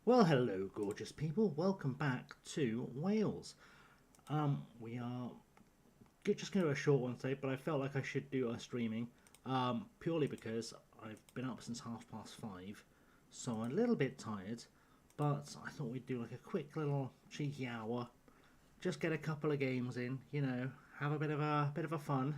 Well, hello, gorgeous people. Welcome back to Wales. We are just going to do a short one today, but I felt like I should do a streaming purely because I've been up since 5:30, so I'm a little bit tired. But I thought we'd do like a quick little cheeky hour, just get a couple of games in, have a bit of a fun,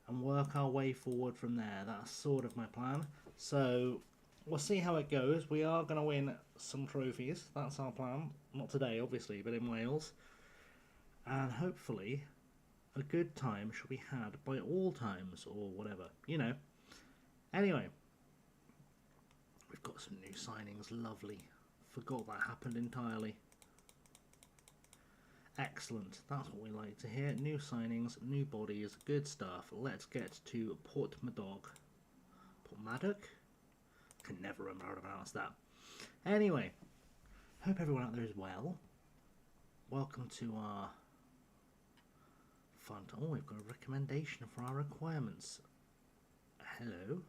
and work our way forward from there. That's sort of my plan. So we'll see how it goes. We are going to win some trophies. That's our plan. Not today, obviously, but in Wales. And hopefully, a good time shall be had by all times, or whatever. Anyway, we've got some new signings. Lovely. Forgot that happened entirely. Excellent. That's what we like to hear. New signings, new bodies, good stuff. Let's get to Portmadoc. Portmadoc? Can never remember how to pronounce that. Anyway, hope everyone out there is well. Welcome to our fun. Oh, we've got a recommendation for our requirements. Hello.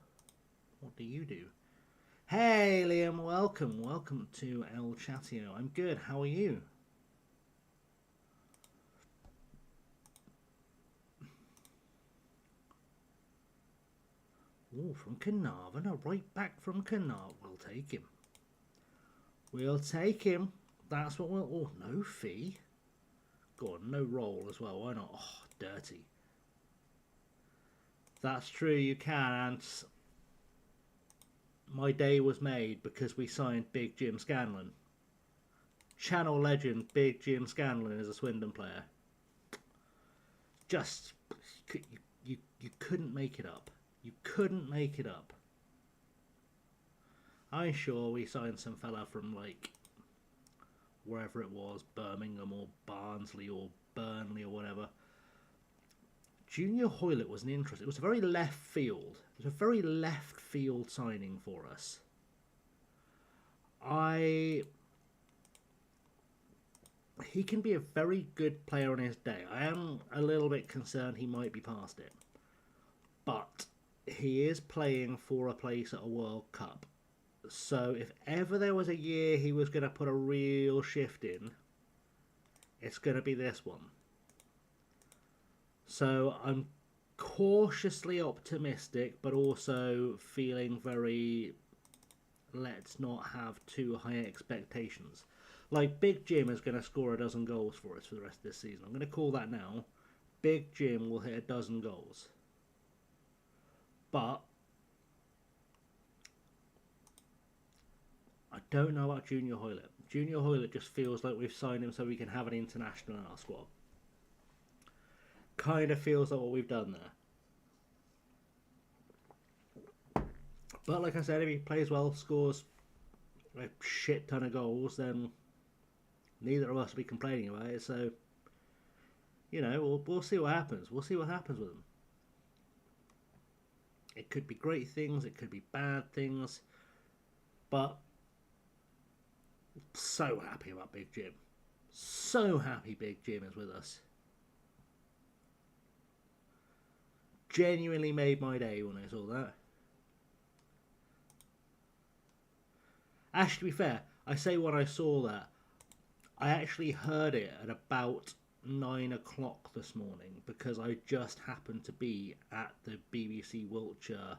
What do you do? Hey, Liam. Welcome to El Chatio. I'm good. How are you? Oh, from Carnarvon. Right back from Carnarvon. We'll take him. We'll take him. That's what we'll... Oh, no fee. Go on, no roll as well. Why not? Oh, dirty. That's true, you can. And my day was made because we signed Big Jim Scanlon. Channel legend Big Jim Scanlon is a Swindon player. Just... You couldn't make it up. You couldn't make it up. I'm sure we signed some fella from, like, wherever it was, Birmingham or Barnsley or Burnley or whatever. Junior Hoylett was an interest. It was a very left field. It was a very left field signing for us. He can be a very good player on his day. I am a little bit concerned he might be past it. But he is playing for a place at a World Cup. So if ever there was a year he was going to put a real shift in, it's going to be this one. So I'm cautiously optimistic, but also feeling very... Let's not have too high expectations. Like, Big Jim is going to score a dozen goals for us for the rest of this season. I'm going to call that now. Big Jim will hit a dozen goals. But I don't know about Junior Hoylett. Junior Hoylett just feels like we've signed him so we can have an international in our squad. Kind of feels like what we've done there. But like I said, if he plays well, scores a shit ton of goals, then neither of us will be complaining about it. So, we'll see what happens. We'll see what happens with him. It could be great things, it could be bad things, but so happy about Big Jim. So happy Big Jim is with us. Genuinely made my day when I saw that. Actually, to be fair, I say when I saw that, I actually heard it at about 9 o'clock this morning because I just happened to be at the BBC Wiltshire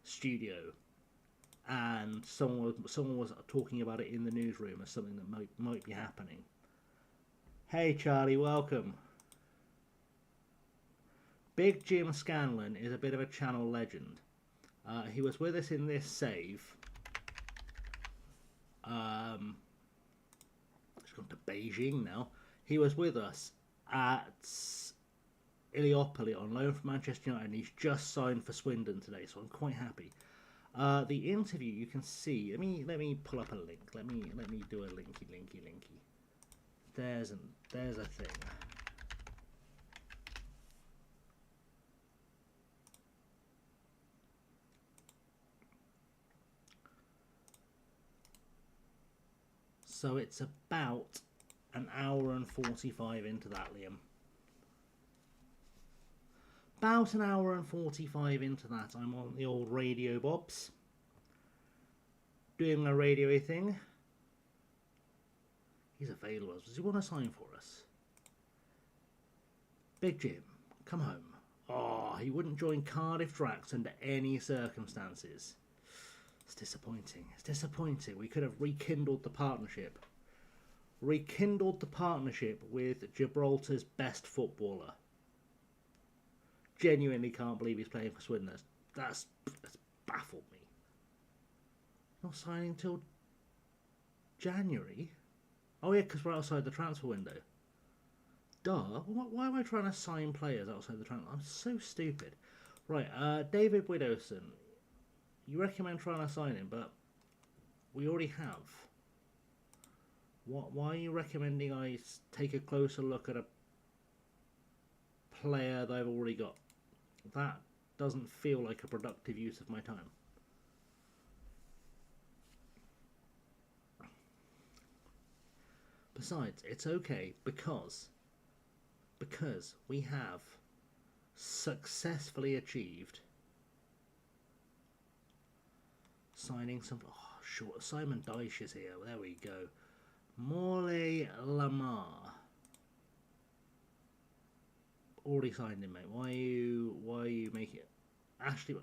studio and someone was talking about it in the newsroom as something that might be happening. Hey Charlie, welcome. Big Jim Scanlon is a bit of a channel legend. He was with us in this save. He's gone to Beijing now. He was with us at Iliopoli on loan from Manchester United, and he's just signed for Swindon today, so I'm quite happy. The interview you can see. Let me pull up a link. Let me do a linky. There's a thing. So it's about an hour and 45 into that, Liam. About an hour and 45 into that, I'm on the old radio bobs. doing my radio thing. He's available. Does he want to sign for us? Big Jim, come home. Oh, he wouldn't join Cardiff Dracs under any circumstances. It's disappointing. It's disappointing. We could have rekindled the partnership. Rekindled the partnership with Gibraltar's best footballer. Genuinely can't believe he's playing for Swindon. That's baffled me. Not signing till January? Oh yeah, because we're outside the transfer window. Duh. Why am I trying to sign players outside the transfer? I'm so stupid. Right, David Widowson. You recommend trying to sign him, but we already have. Why are you recommending I take a closer look at a player that I've already got? That doesn't feel like a productive use of my time. Besides, it's okay because we have successfully achieved signing some... Oh, sure, Simon Dyche is here. There we go. Morley Lamar. Already signed him, mate. Why are you making it? Actually,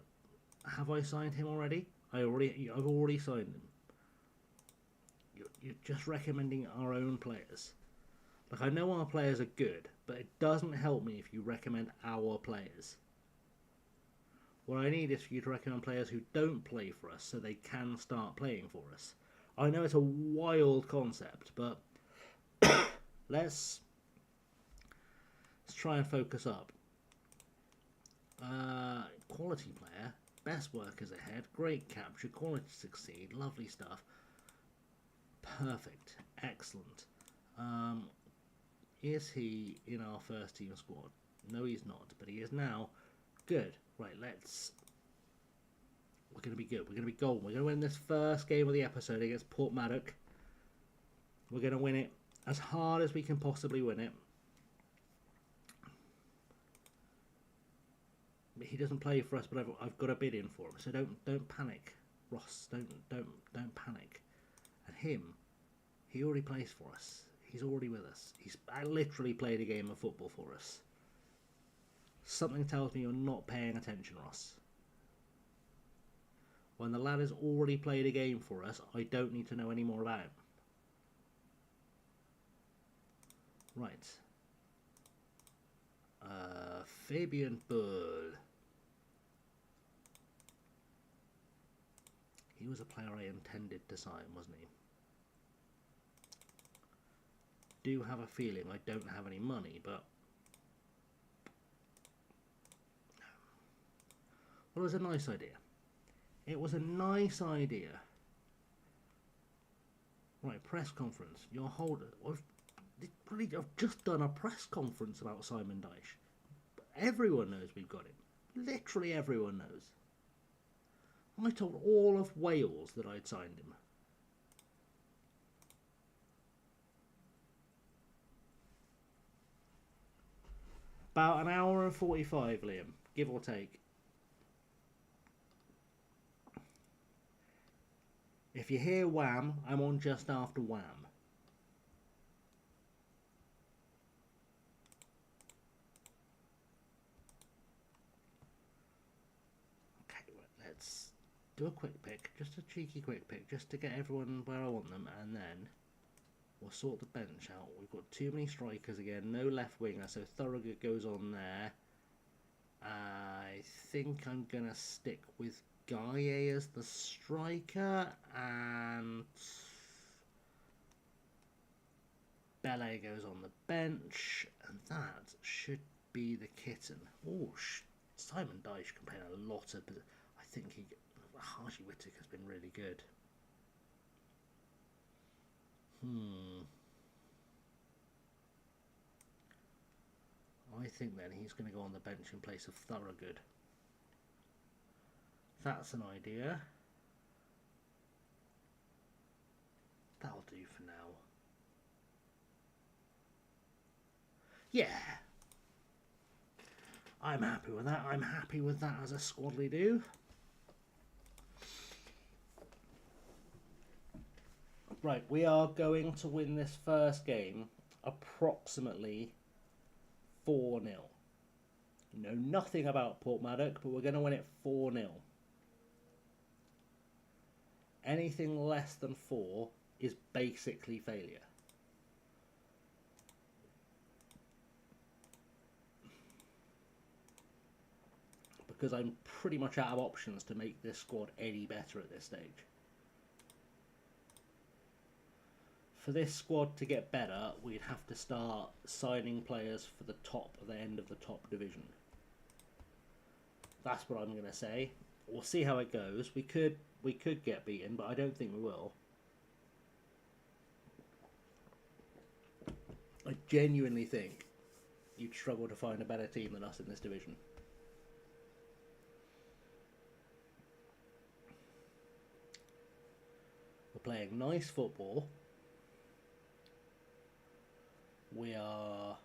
have I signed him already? I've already signed him. You're just recommending our own players. Like, I know our players are good, but it doesn't help me if you recommend our players. What I need is for you to recommend players who don't play for us so they can start playing for us. I know it's a wild concept, but let's try and focus up. Quality player, best workers ahead, great capture, quality to succeed, lovely stuff. Perfect, excellent. Is he in our first team squad? No, he's not, but he is now. Good. Right, we're going to be good. We're going to be golden. We're going to win this first game of the episode against Portmaddock. We're going to win it as hard as we can possibly win it. He doesn't play for us, but I've got a bid in for him. So don't panic, Ross. Don't panic. And him, he already plays for us. He's already with us. He's literally played a game of football for us. Something tells me you're not paying attention, Ross. When the lad has already played a game for us, I don't need to know any more about him. Right. Fabian Bull. He was a player I intended to sign, wasn't he? Do have a feeling I don't have any money, but... Well, it was a nice idea. It was a nice idea. Right, press conference. Your holder. I've just done a press conference about Simon Dyche. Everyone knows we've got him. Literally everyone knows. I told all of Wales that I'd signed him. About an hour and 45, Liam, give or take. If you hear wham, I'm on just after wham. Okay, well, let's do a quick pick, just a cheeky quick pick, just to get everyone where I want them, and then we'll sort the bench out. We've got too many strikers again, no left winger, so Thorogood goes on there. I think I'm going to stick with Gaye as the striker, and Bele goes on the bench, and that should be the kitten. Oh, Simon Dyche can play a lot of... I think Haji Whittaker's been really good. I think then he's going to go on the bench in place of Thorogood. That's an idea. That'll do for now. Yeah. I'm happy with that. I'm happy with that as a squadly do. Right, we are going to win this first game approximately 4-0. Know nothing about Portmaddock, but we're going to win it 4-0. Anything less than 4 is basically failure. Because I'm pretty much out of options to make this squad any better at this stage. For this squad to get better, we'd have to start signing players for the end of the top division. That's what I'm going to say. We'll see how it goes. We could get beaten, but I don't think we will. I genuinely think you'd struggle to find a better team than us in this division. We're playing nice football. We are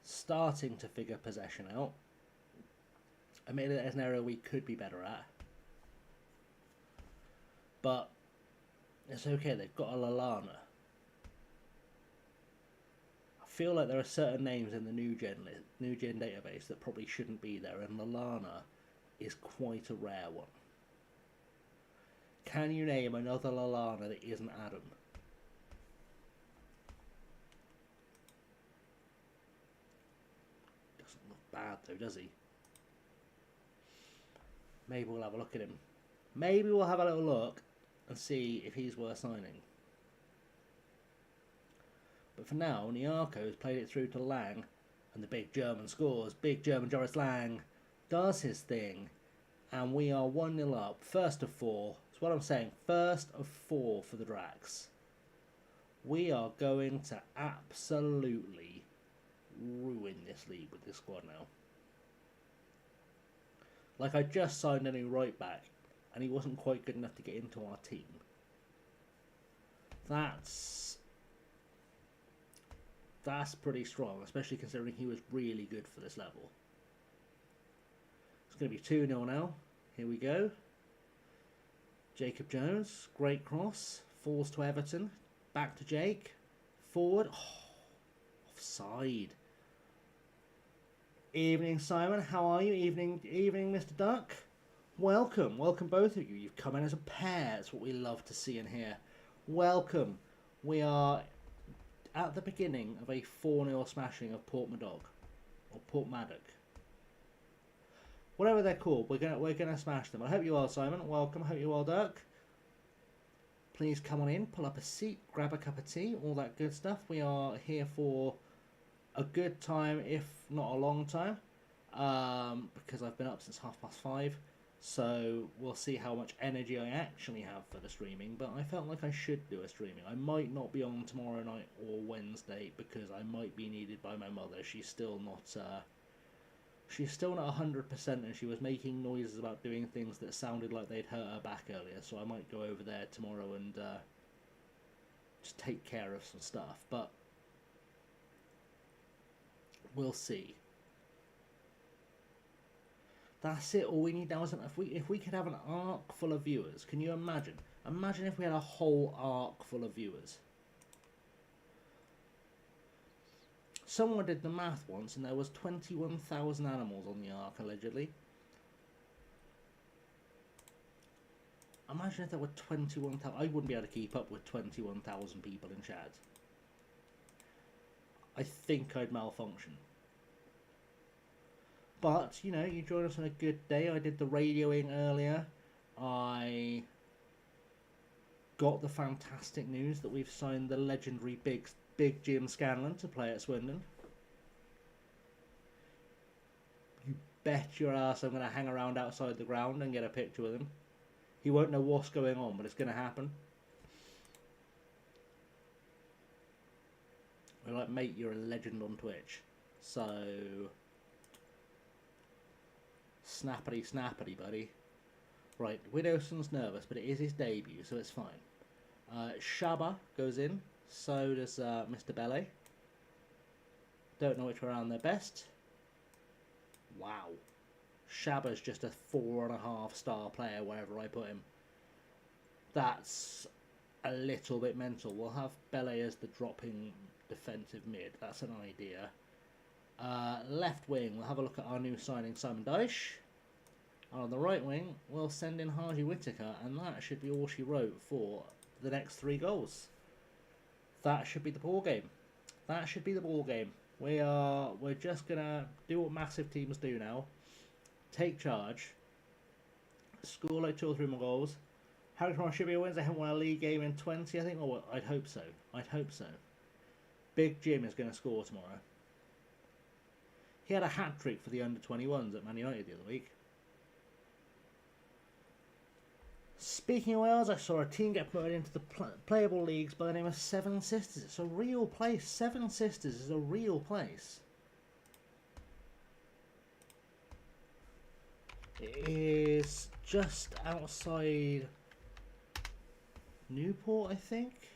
starting to figure possession out. Admittedly, that is an area we could be better at. But it's okay, they've got a Lallana. I feel like there are certain names in the new gen database that probably shouldn't be there, and Lallana is quite a rare one. Can you name another Lallana that isn't Adam? Doesn't look bad though, does he? Maybe we'll have a look at him. Maybe we'll have a little look and see if he's worth signing. But for now, Nyarko's played it through to Lang, and the big German scores. Big German Joris Lang does his thing, and we are 1-0 up. First of 4. That's what I'm saying. First of 4 for the Dracs. We are going to absolutely ruin this league with this squad now. Like, I just signed a new right back, and he wasn't quite good enough to get into our team. That's pretty strong, especially considering he was really good for this level. It's going to be 2-0 now. Here we go. Jacob Jones, great cross. Falls to Everton. Back to Jake. Forward. Oh, offside. Evening, Simon. How are you? Evening, Mr. Duck. Welcome. Welcome, both of you. You've come in as a pair. That's what we love to see and hear. Welcome. We are at the beginning of a 4-0 smashing of Portmadog. Or Portmaddock. Whatever they're called, we're gonna smash them. I hope you are, Simon. Welcome. I hope you are, Duck. Please come on in, pull up a seat, grab a cup of tea, all that good stuff. We are here for a good time, if not a long time, because I've been up since 5:30. So we'll see how much energy I actually have for the streaming. But I felt like I should do a streaming. I might not be on tomorrow night or Wednesday because I might be needed by my mother. She's still not 100%, and she was making noises about doing things that sounded like they'd hurt her back earlier. So I might go over there tomorrow and just take care of some stuff. But we'll see. That's it. All we need now is if we could have an arc full of viewers. Can you imagine? Imagine if we had a whole arc full of viewers. Someone did the math once, and there was 21,000 animals on the ark allegedly. Imagine if there were 21,000. I wouldn't be able to keep up with 21,000 people in chat. I think I'd malfunction. But, you know, you join us on a good day. I did the radioing earlier. I got the fantastic news that we've signed the legendary Big Jim Scanlon to play at Swindon. You bet your ass I'm going to hang around outside the ground and get a picture with him. He won't know what's going on, but it's going to happen. We're like, mate, you're a legend on Twitch. So snappity, buddy. Right, Widowson's nervous, but it is his debut, so it's fine. Shaba goes in. So does Mr. Bele. Don't know which one around their best. Wow. Shaba's just a 4.5 star player wherever I put him. That's a little bit mental. We'll have Bele as the dropping defensive mid. That's an idea. Left wing, we'll have a look at our new signing, Simon Dyche. And on the right wing, we'll send in Harvey Whittaker, and that should be all she wrote for the next 3 goals. That should be the ball game. That should be the ball game. We're just gonna do what massive teams do now. Take charge. Score like 2 or 3 more goals. How tomorrow should be a win. They haven't won a league game in 20, I think. Or I'd hope so. I'd hope so. Big Jim is going to score tomorrow. He had a hat-trick for the under-21s at Man United the other week. Speaking of Wales, I saw a team get promoted into the playable leagues by the name of Seven Sisters. It's a real place. Seven Sisters is a real place. It is just outside Newport, I think.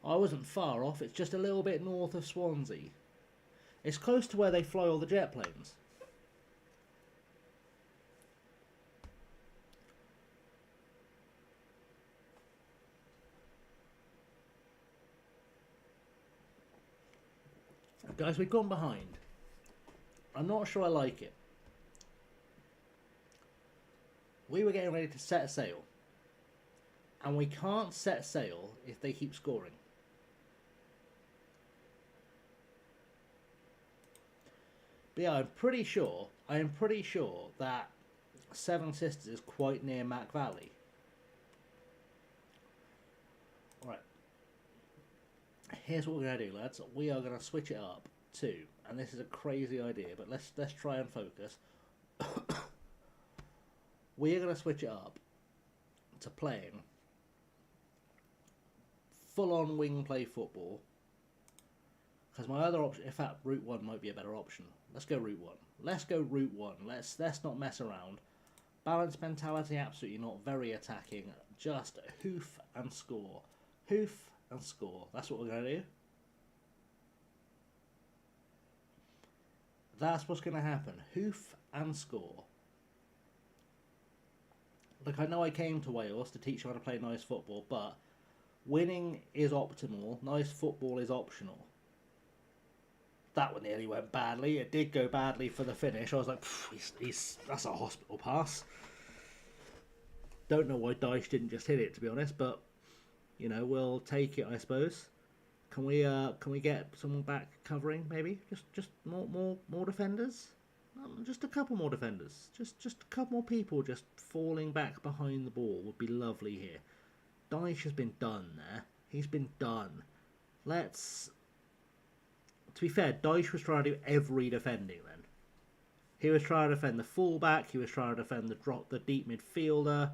I wasn't far off. It's just a little bit north of Swansea. It's close to where they fly all the jet planes. Guys, we've gone behind. I'm not sure I like it. We were getting ready to set sail. And we can't set sail if they keep scoring. But yeah, I am pretty sure that Seven Sisters is quite near Mac Valley. Alright. Here's what we're going to do, lads. We are going to switch it up to, and this is a crazy idea, but let's try and focus. We are going to switch it up to playing full-on wing play football. Because my other option, in fact, Route 1 might be a better option. Let's go Route 1. Let's go Route 1. Let's not mess around. Balanced mentality, absolutely not. Very attacking. Just hoof and score. Hoof and score. That's what we're going to do. That's what's going to happen. Hoof and score. Look, I know I came to Wales to teach you how to play nice football, but winning is optimal. Nice football is optional. That one nearly went badly. It did go badly for the finish. I was like, that's a hospital pass. Don't know why Dyche didn't just hit it, to be honest, but you know, we'll take it, I suppose. Can we get someone back covering, maybe? Just more defenders? Just a couple more defenders. Just a couple more people just falling back behind the ball would be lovely here. Dyche has been done there. He's been done. To be fair, Dyche was trying to do every defending then. He was trying to defend the fullback. He was trying to defend the deep midfielder.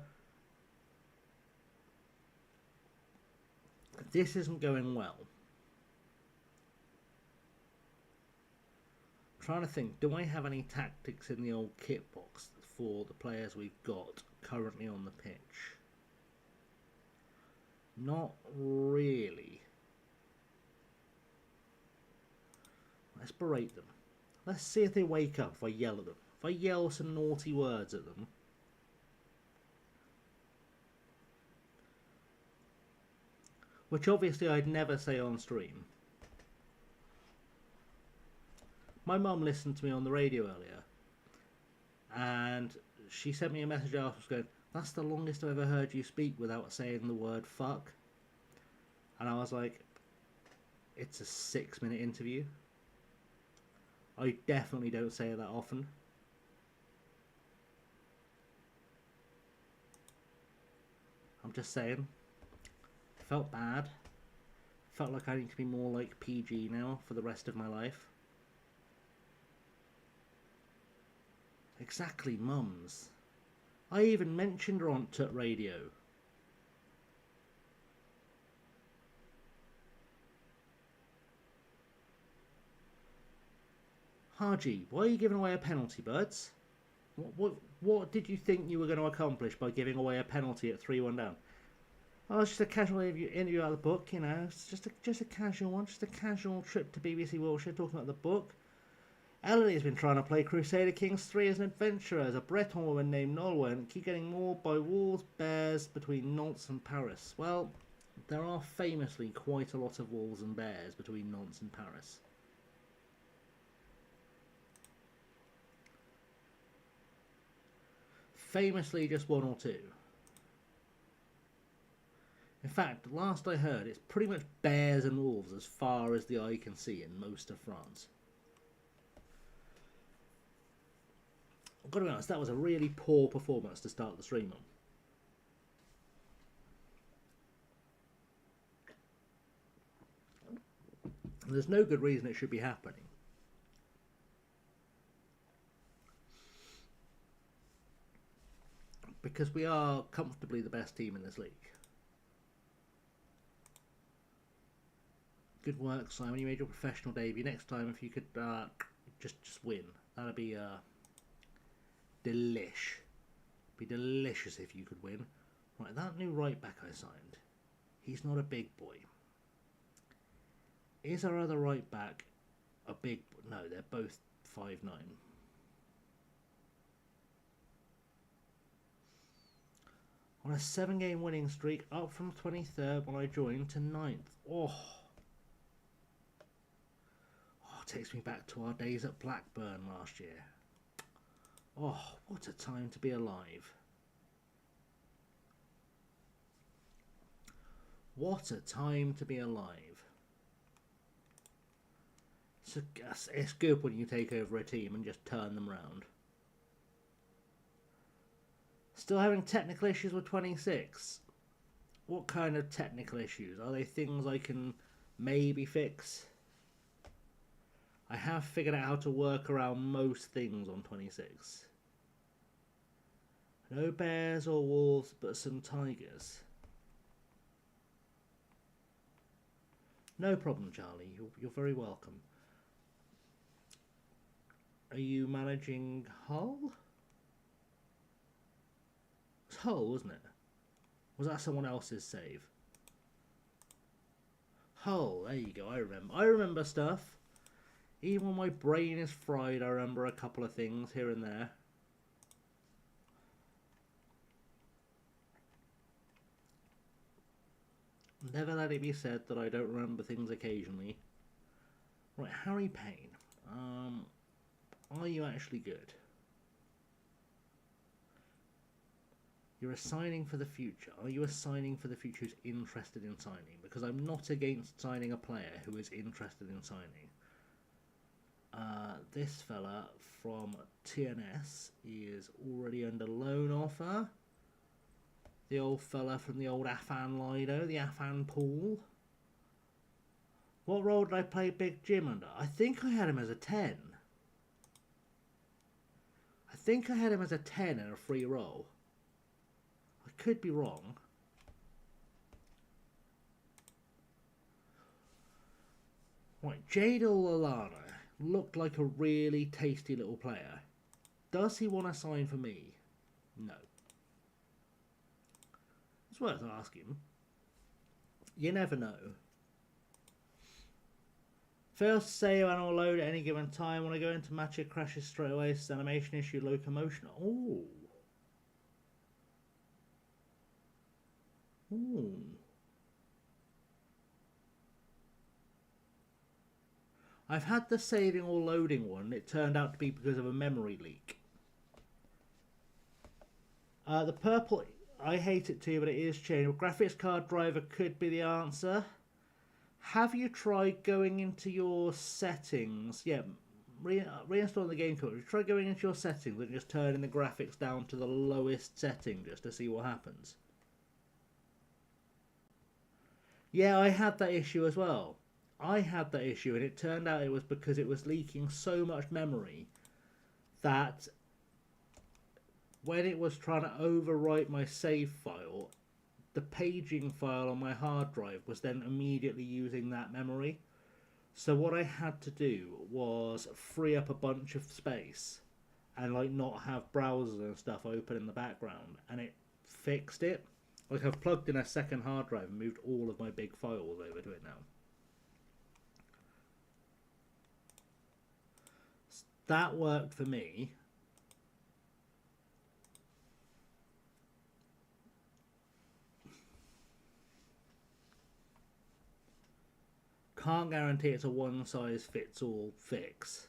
This isn't going well. I'm trying to think, do I have any tactics in the old kit box for the players we've got currently on the pitch? Not really. Let's berate them. Let's see if they wake up if I yell at them. If I yell some naughty words at them. Which obviously I'd never say on stream. My mum listened to me on the radio earlier. And she sent me a message afterwards going, "That's the longest I've ever heard you speak without saying the word fuck." And I was like, it's a 6-minute interview. I definitely don't say it that often. I'm just saying. Felt bad. Felt like I need to be more like PG now for the rest of my life. Exactly, mums. I even mentioned her on Tut Radio. Haji, why are you giving away a penalty, birds? What did you think you were going to accomplish by giving away a penalty at 3-1 down? Oh, it's just a casual interview out of the book, you know. It's just a casual one, just a casual trip to BBC Wiltshire talking about the book. Elodie has been trying to play Crusader Kings 3 as an adventurer, as a Breton woman named Nolwenn, and keep getting mauled by wolves, bears between Nantes and Paris. Well, there are famously quite a lot of wolves and bears between Nantes and Paris. Famously just one or two. In fact, last I heard, it's pretty much bears and wolves as far as the eye can see in most of France. I've got to be honest, that was a really poor performance to start the stream on. And there's no good reason it should be happening. Because we are comfortably the best team in this league. Good work, Simon. You made your professional debut. Next time, if you could just win, that'd be delish. Be delicious if you could win. Right, that new right back I signed. He's not a big boy. Is our other right back a big? No, they're both 5'9". On a 7-game winning streak, up from 23rd when I joined to 9th. Oh, takes me back to our days at Blackburn last year. Oh, what a time to be alive. What a time to be alive. So it's good when you take over a team and just turn them round. Still having technical issues with 26. What kind of technical issues? Are they things I can maybe fix? I have figured out how to work around most things on 26. No bears or wolves, but some tigers. No problem, Charlie. You're very welcome. Are you managing Hull? It's Hull, wasn't it? Was that someone else's save? Hull, there you go. I remember stuff. Even when my brain is fried, I remember a couple of things here and there. Never let it be said that I don't remember things occasionally. Right, Harry Payne. Are you actually good? You're assigning for the future. Are you assigning for the future who's interested in signing? Because I'm not against signing a player who is interested in signing. This fella from TNS is already under loan offer. The old fella from the old Afan Lido, the Afan pool. What role did I play Big Jim under? I think I had him as a 10. I think I had him as a 10 in a free roll. I could be wrong. Right, Jadal Lallana looked like a really tasty little player. Does he want to sign for me? No. It's worth asking. You never know. First save and I'll load at any given time. When I go into match, it crashes straight away. It's animation issue, locomotion. Oh. Ooh. I've had the saving or loading one. It turned out to be because of a memory leak. The purple, I hate it too, but it is changed. Graphics card driver could be the answer. Have you tried going into your settings? Yeah, reinstalling the game code. Try going into your settings and just turning the graphics down to the lowest setting just to see what happens. Yeah, I had that issue as well. I had that issue, and it turned out it was because it was leaking so much memory that when it was trying to overwrite my save file, the paging file on my hard drive was then immediately using that memory. So what I had to do was free up a bunch of space and like not have browsers and stuff open in the background, and it fixed it. Like I've plugged in a second hard drive and moved all of my big files over to it now. That worked for me. Can't guarantee it's a one size fits all fix.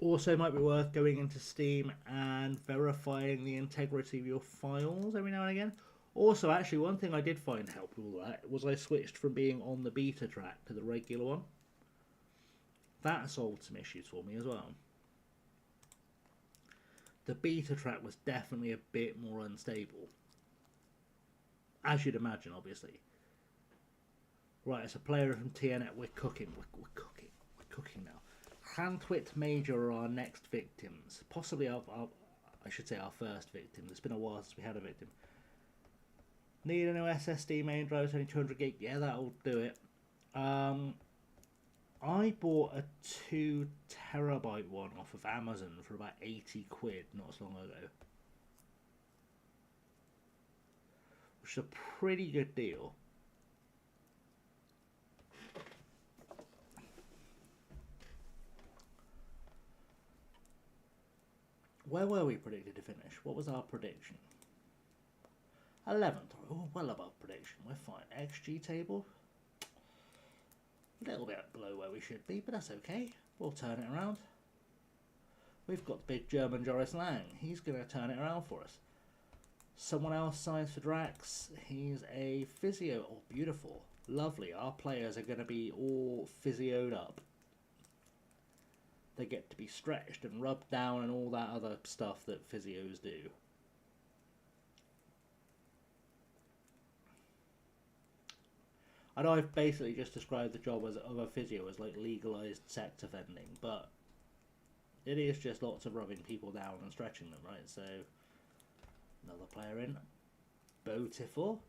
Also might be worth going into Steam and verifying the integrity of your files every now and again. Also, actually, one thing I did find helped with all that was I switched from being on the beta track to the regular one. That solved some issues for me as well. The beta track was definitely a bit more unstable. As you'd imagine, obviously. Right, as a player from TNet, we're cooking now. Llantwit Major are our next victims. Possibly I should say our first victim. It's been a while since we had a victim. Need a new SSD main drive, it's only 200 gig. Yeah, that'll do it. I bought a 2 terabyte one off of Amazon for about 80 quid not so long ago. Which is a pretty good deal. Where were we predicted to finish? What was our prediction? 11th. Oh, well above prediction. We're fine. XG table. A little bit below where we should be, but that's okay. We'll turn it around. We've got the big German Joris Lang. He's going to turn it around for us. Someone else signs for Drax. He's a physio. Oh, beautiful. Lovely. Our players are going to be all physioed up. They get to be stretched and rubbed down and all that other stuff that physios do. I know I've basically just described the job of a physio as like legalised sex offending, but it is just lots of rubbing people down and stretching them, right? So, another player in. Beautiful.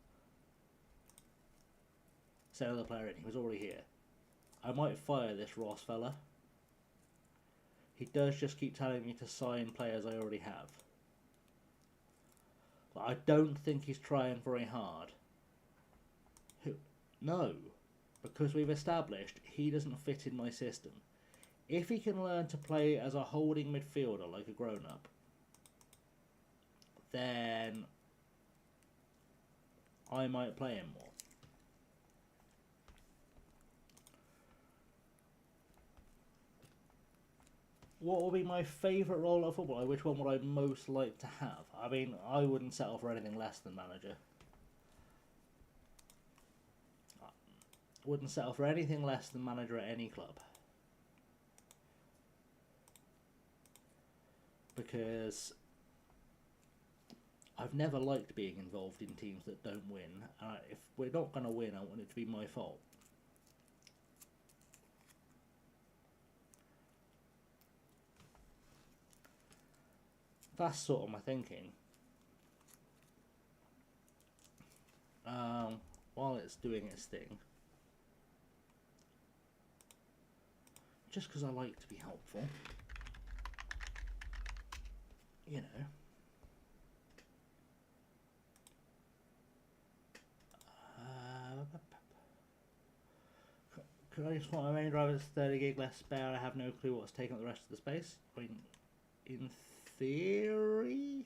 So another player in. He was already here. I might fire this Ross fella. He does just keep telling me to sign players I already have. But I don't think he's trying very hard. Who? No, because we've established he doesn't fit in my system. If he can learn to play as a holding midfielder like a grown-up, then I might play him more. What would be my favourite role of football? Which one would I most like to have? I mean, I wouldn't settle for anything less than manager. Wouldn't settle for anything less than manager at any club. Because I've never liked being involved in teams that don't win. If we're not going to win, I want it to be my fault. That's sort of my thinking. While it's doing its thing. Just because I like to be helpful. You know. Could I just want my main drive is 30 gig less spare? I have no clue what's taking up the rest of the space. I mean, in theory?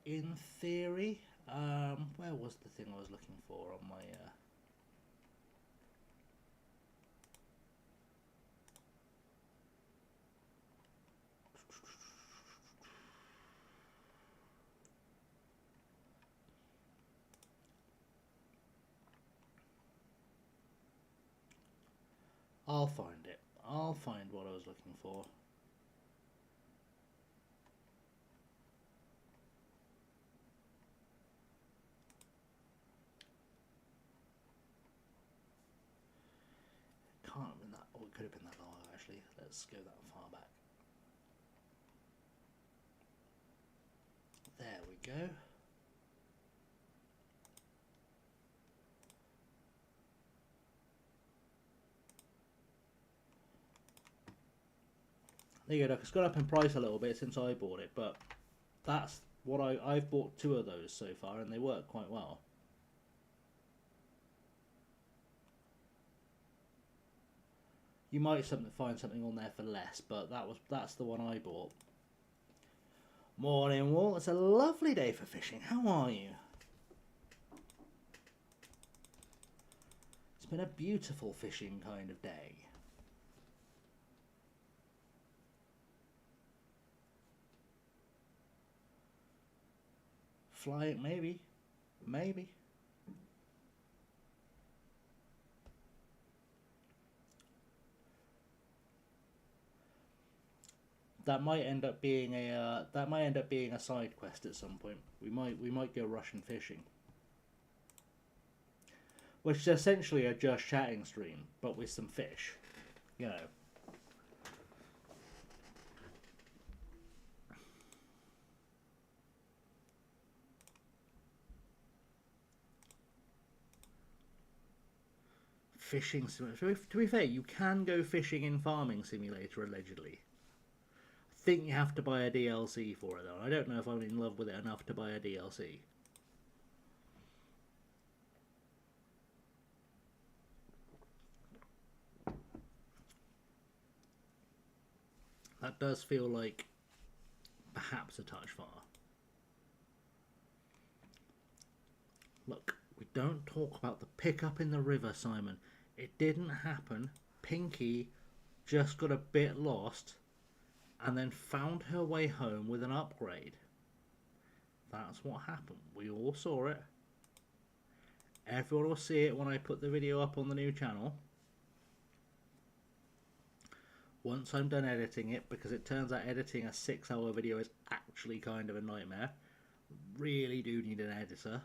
In theory? Where was the thing I was looking for on my... I'll find it. I'll find what I was looking for. Can't have been that, or it could have been that long actually. Let's go that far back. There we go. There you go. It's gone up in price a little bit since I bought it, but that's what I've bought 2 of those so far, and they work quite well. You might find something on there for less, but that's the one I bought. Morning, Walt. It's a lovely day for fishing. How are you? It's been a beautiful fishing kind of day. Flying, maybe. That might end up being a side quest at some point. We might go Russian fishing, which is essentially a just chatting stream, but with some fish, you know. Fishing simulator. To be fair, you can go fishing in Farming Simulator allegedly. I think you have to buy a DLC for it though. I don't know if I'm in love with it enough to buy a DLC. That does feel like perhaps a touch far. Look, we don't talk about the pickup in the river, Simon. It didn't happen. Pinky just got a bit lost and then found her way home with an upgrade. That's what happened. We all saw it. Everyone will see it when I put the video up on the new channel. Once I'm done editing it, because it turns out editing a 6-hour video is actually kind of a nightmare. Really do need an editor.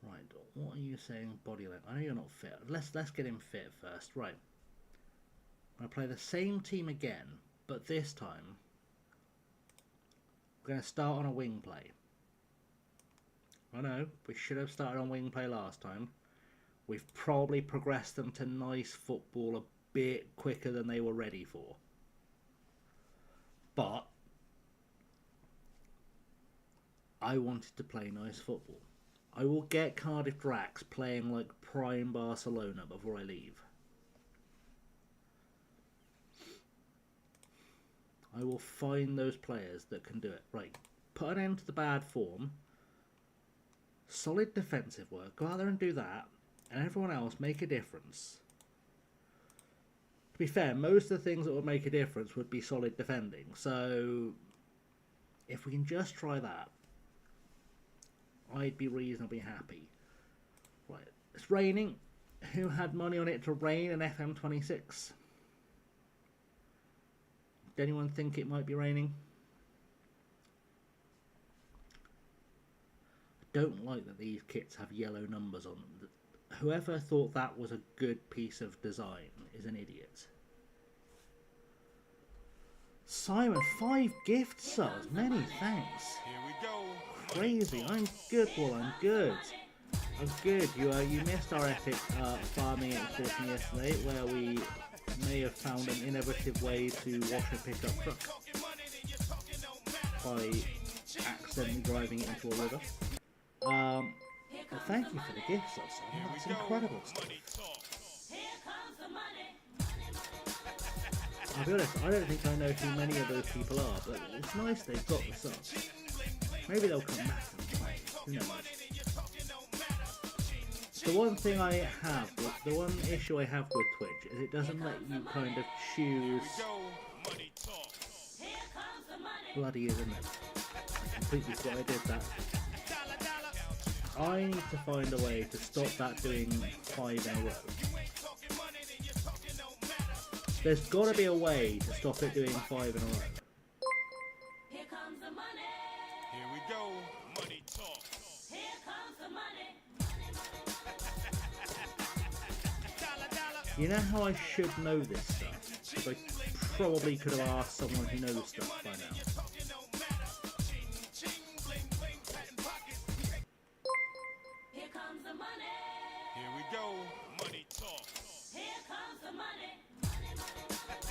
Right, what are you saying body length? I know you're not fit. Let's get him fit first. Right. I'm going to play the same team again, but this time we're going to start on a wing play. I know, we should have started on wing play last time. We've probably progressed them to nice football a bit quicker than they were ready for. But I wanted to play nice football. I will get Cardiff Dracs playing like prime Barcelona before I leave. I will find those players that can do it. Right, put an end to the bad form. Solid defensive work. Go out there and do that. And everyone else make a difference. To be fair, most of the things that would make a difference would be solid defending. So, if we can just try that, I'd be reasonably happy. Right, it's raining. Who had money on it to rain in FM26? Did anyone think it might be raining? Don't like that these kits have yellow numbers on them. Whoever thought that was a good piece of design is an idiot. Simon, 5 gift subs. Many thanks. Here we go. Crazy. I'm good, Paul. I'm good. I'm good. You missed our epic farming expedition yesterday, where we may have found an innovative way to wash and pick up trucks by accidentally driving it into a river. Well, thank you for the gift, Simon. That's incredible stuff. I'll be honest, I don't think I know who many of those people are, but it's nice they've got the subs. Maybe they'll come back and play. Who knows? The one thing I have, the one issue I have with Twitch is it doesn't let you kind of choose. Bloody isn't it? I completely forgot I did that. I need to find a way to stop that doing 5 in a row. There's got to be a way to stop it doing 5 in a row. Here comes the money. Here we go. Money talk. Here comes the money. You know how I should know this stuff? Because I probably could have asked someone who knows stuff by now. Here comes the money. go, money talk. Here comes the money. Money, money, money.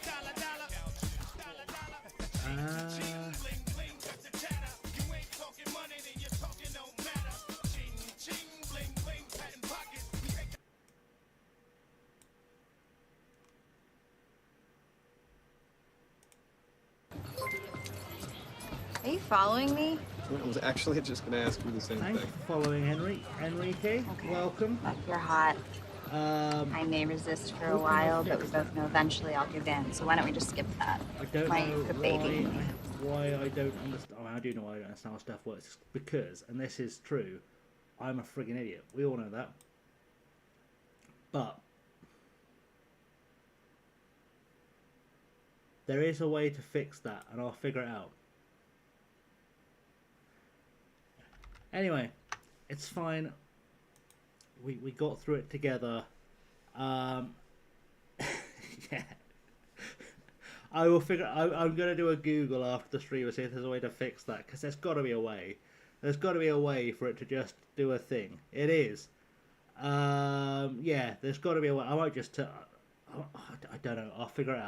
Dollar, dollar. Dollar, dollar. Ching, bling, bling, cut the chatter. You ain't talking money, then you're talking no matter. Ching, ching, bling, bling, patent pockets. Are you following me? I was actually just going to ask you the same Thanks thing. for following, Enrique. Okay. Welcome. Look, you're hot. I may resist for a while, but we both know eventually I'll give in. So why don't we just skip that? I don't My know good baby. why I don't understand. I do know why I don't understand how stuff works. It's because, and this is true, I'm a friggin' idiot. We all know that. But there is a way to fix that, and I'll figure it out. Anyway, it's fine. We got through it together. Yeah. I will figure. I'm gonna do a Google after the stream and see if there's a way to fix that, because there's got to be a way. There's got to be a way for it to just do a thing. It is. Yeah. There's got to be a way. I might just. I don't know. I'll figure it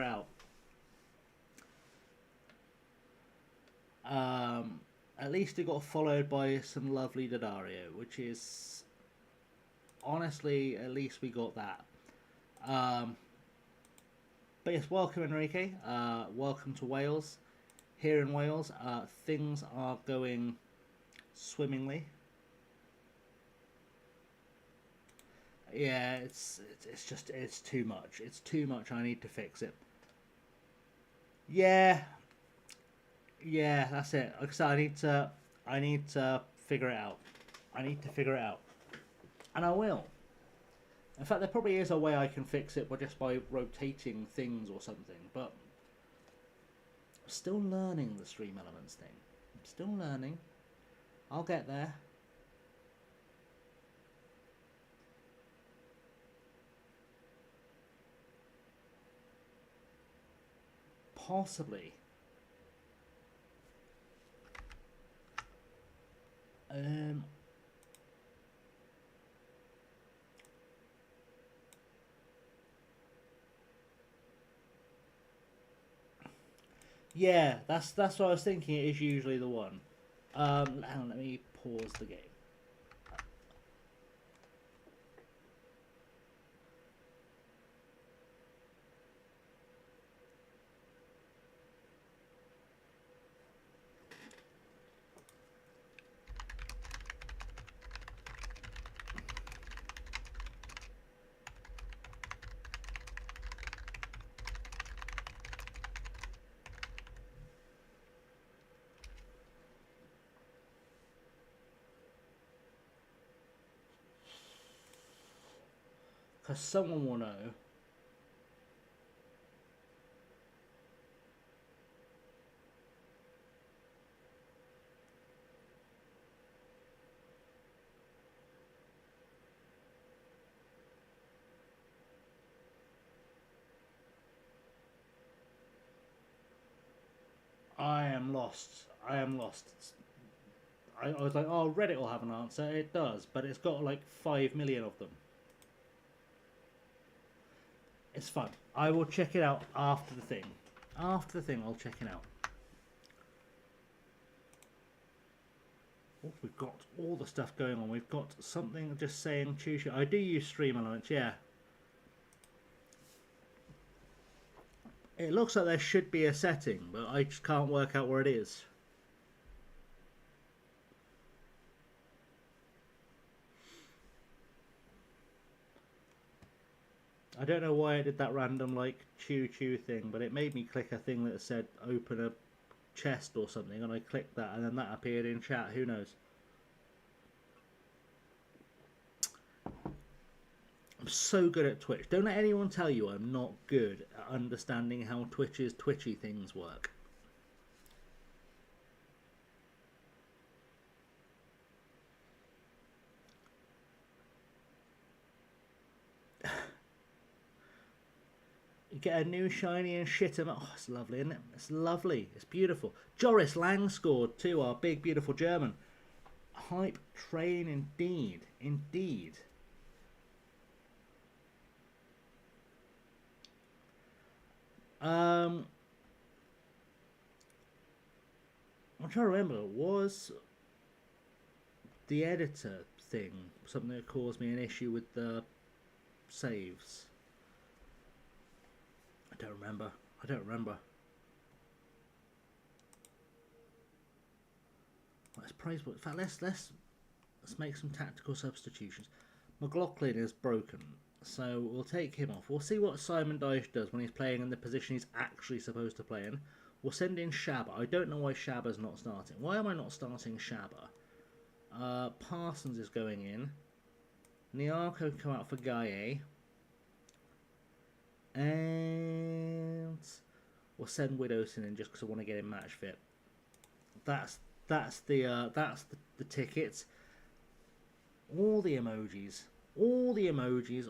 out. At least it got followed by some lovely Daddario, which is honestly, at least we got that. But yes, welcome Enrique. Welcome to Wales. Here in Wales, things are going swimmingly. Yeah, it's too much. It's too much. I need to fix it. Yeah, that's it. Like I said, I need to figure it out. And I will. In fact, there probably is a way I can fix it by rotating things or something, but I'm still learning the stream elements thing. I'm still learning. I'll get there. Possibly. Yeah, that's what I was thinking. It is usually the one. Hang on, let me pause the game. Because someone will know. I am lost. I was like, oh, Reddit will have an answer. It does, but it's got like 5 million of them. It's fun. I will check it out after the thing. After the thing, I'll check it out. Oh, we've got all the stuff going on. We've got something just saying choose. I do use stream elements, yeah. It looks like there should be a setting, but I just can't work out where it is. I don't know why it did that random like choo thing, but it made me click a thing that said open a chest or something, and I clicked that, and then that appeared in chat. Who knows? I'm so good at Twitch. Don't let anyone tell you I'm not good at understanding how Twitch's twitchy things work. You get a new shiny and shit 'em. Oh, it's lovely, isn't it? It's lovely. It's beautiful. Joris Lang scored too, our big, beautiful German. Oh, Hype train indeed. Indeed. I'm trying to remember, was the editor thing something that caused me an issue with the saves? I don't remember. Let's praise. In fact, let's make some tactical substitutions. McLaughlin is broken, so we'll take him off. We'll see what Simon Dyche does when he's playing in the position he's actually supposed to play in. We'll send in Shabba. I don't know why Shabba's not starting. Why am I not starting Shabba? Parsons is going in. Niarko can come out for Gaye. And we'll send Widowson in just because I want to get him match fit. That's the tickets. All the emojis, all emotes,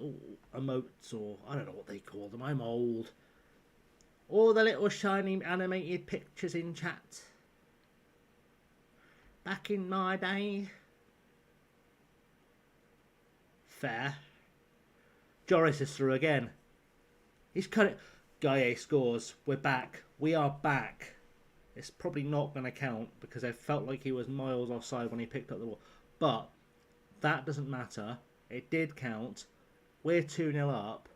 or I don't know what they call them. I'm old. All the little shiny animated pictures in chat. Back in my day. Fair. Joris is through again. He's cut it. Gaye scores. We're back. We are back. It's probably not going to count because I felt like he was miles offside when he picked up the ball. But that doesn't matter. It did count. We're 2-0 up.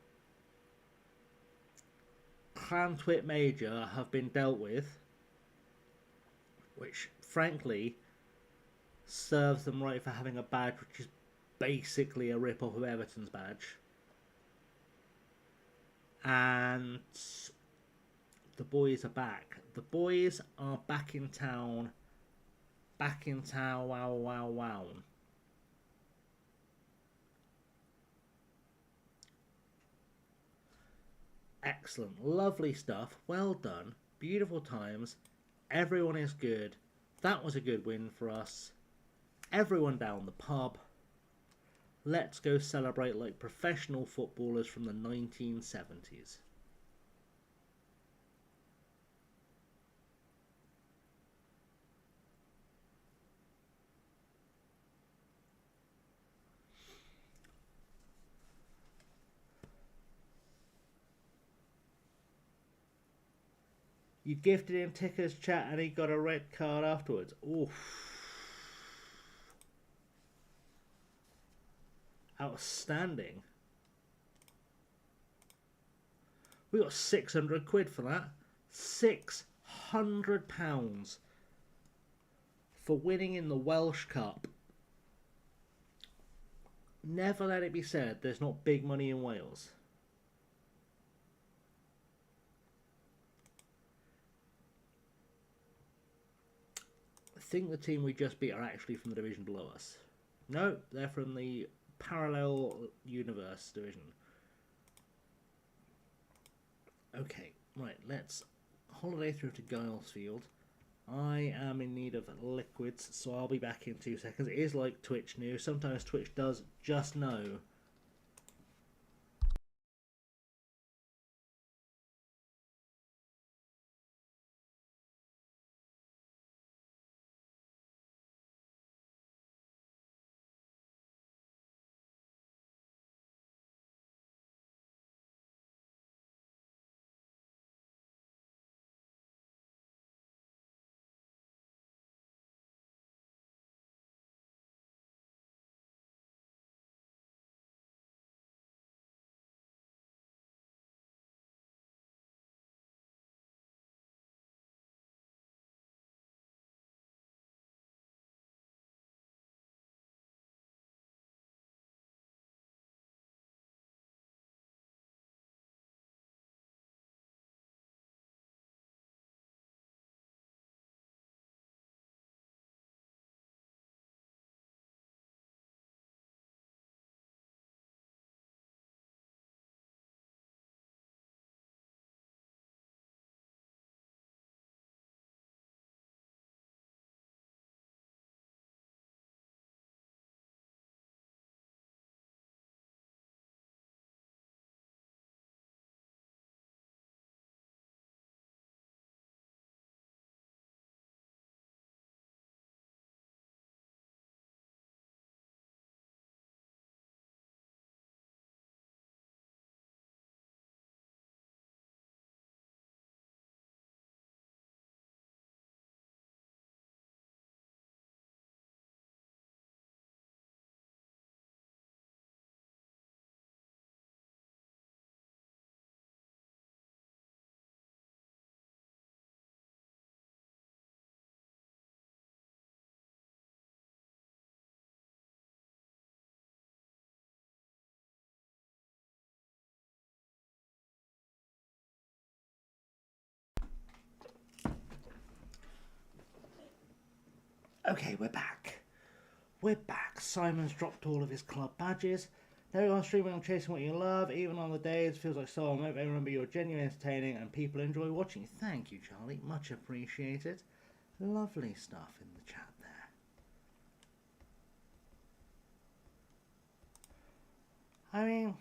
Clantwit Major have been dealt with, which frankly serves them right for having a badge which is basically a rip-off of Everton's badge. And the boys are back. The boys are back in town. Back in town. Wow, wow, wow. Excellent. Lovely stuff. Well done. Beautiful times. Everyone is good. That was a good win for us. Everyone down the pub. Let's go celebrate like professional footballers from the 1970s. You gifted him Ticker's chat and he got a red card afterwards. Oof. Outstanding. We got 600 quid for that. £600 for winning in the Welsh Cup. Never let it be said there's not big money in Wales. I think the team we just beat are actually from the division below us. No, they're from the parallel universe division. Okay, right, let's holiday through to Gilesfield. I am in need of liquids, so I'll be back in 2 seconds. It is like Twitch news. Sometimes Twitch does just know Okay, we're back. We're back. Simon's dropped all of his club badges. There we go, streaming and chasing what you love. Even on the days, feels like so. I remember you're genuinely entertaining and people enjoy watching. Thank you, Charlie. Much appreciated. Lovely stuff in the chat there. I mean,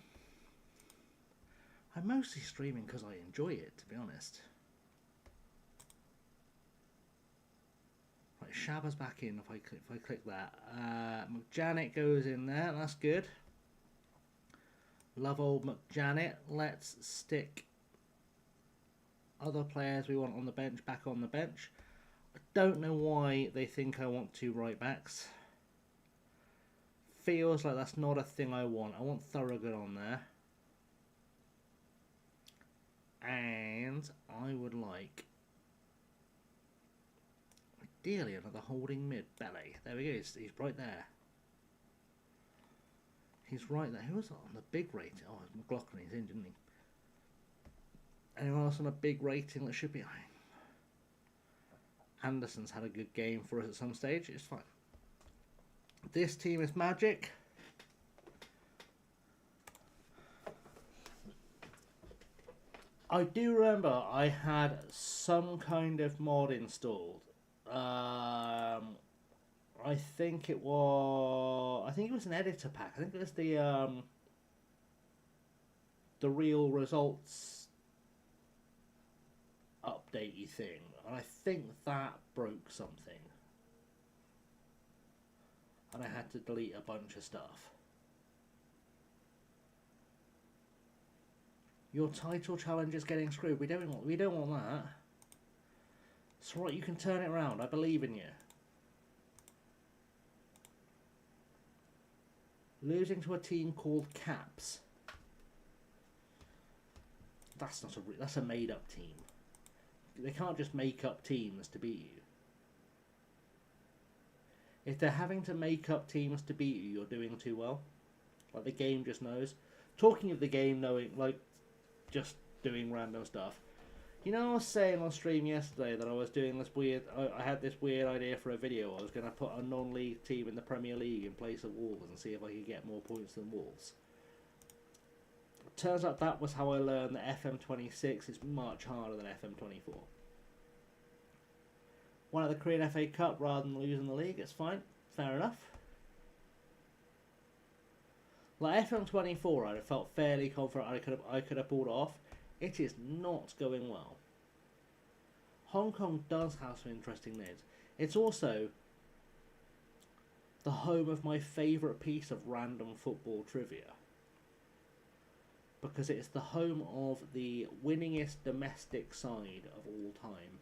I'm mostly streaming because I enjoy it, to be honest. Right, Shabba's back in if I click that. McJanet goes in there, that's good. Love old McJanet. Let's stick other players we want on the bench back on the bench. I don't know why they think I want 2 right backs. Feels like that's not a thing I want. I want Thorogood on there. And I would like, ideally, another holding mid. Belly. There we go. He's right there. He's right there. Who was on the big rating? Oh, McLaughlin. He's in, didn't he? Anyone else on a big rating that should be? Anderson's had a good game for us at some stage. It's fine. This team is magic. I do remember I had some kind of mod installed. I think it was an editor pack. I think it was the real results updatey thing, and I think that broke something, and I had to delete a bunch of stuff. Your title challenge is getting screwed. We don't want that. It's alright, you can turn it around. I believe in you. Losing to a team called Caps. That's not that's a made up team. They can't just make up teams to beat you. If they're having to make up teams to beat you, you're doing too well. Like, the game just knows. Talking of the game knowing, like, just doing random stuff. You know, I was saying on stream yesterday that I was doing this weird... I had this weird idea for a video. I was going to put a non-league team in the Premier League in place of Wolves and see if I could get more points than Wolves. Turns out that was how I learned that FM26 is much harder than FM24. Won at the Korean FA Cup rather than losing the league. It's fine. Fair enough. Like FM24, I'd have felt fairly confident I could have pulled it off. It is not going well. Hong Kong does have some interesting names. It's also the home of my favourite piece of random football trivia, because it's the home of the winningest domestic side of all time.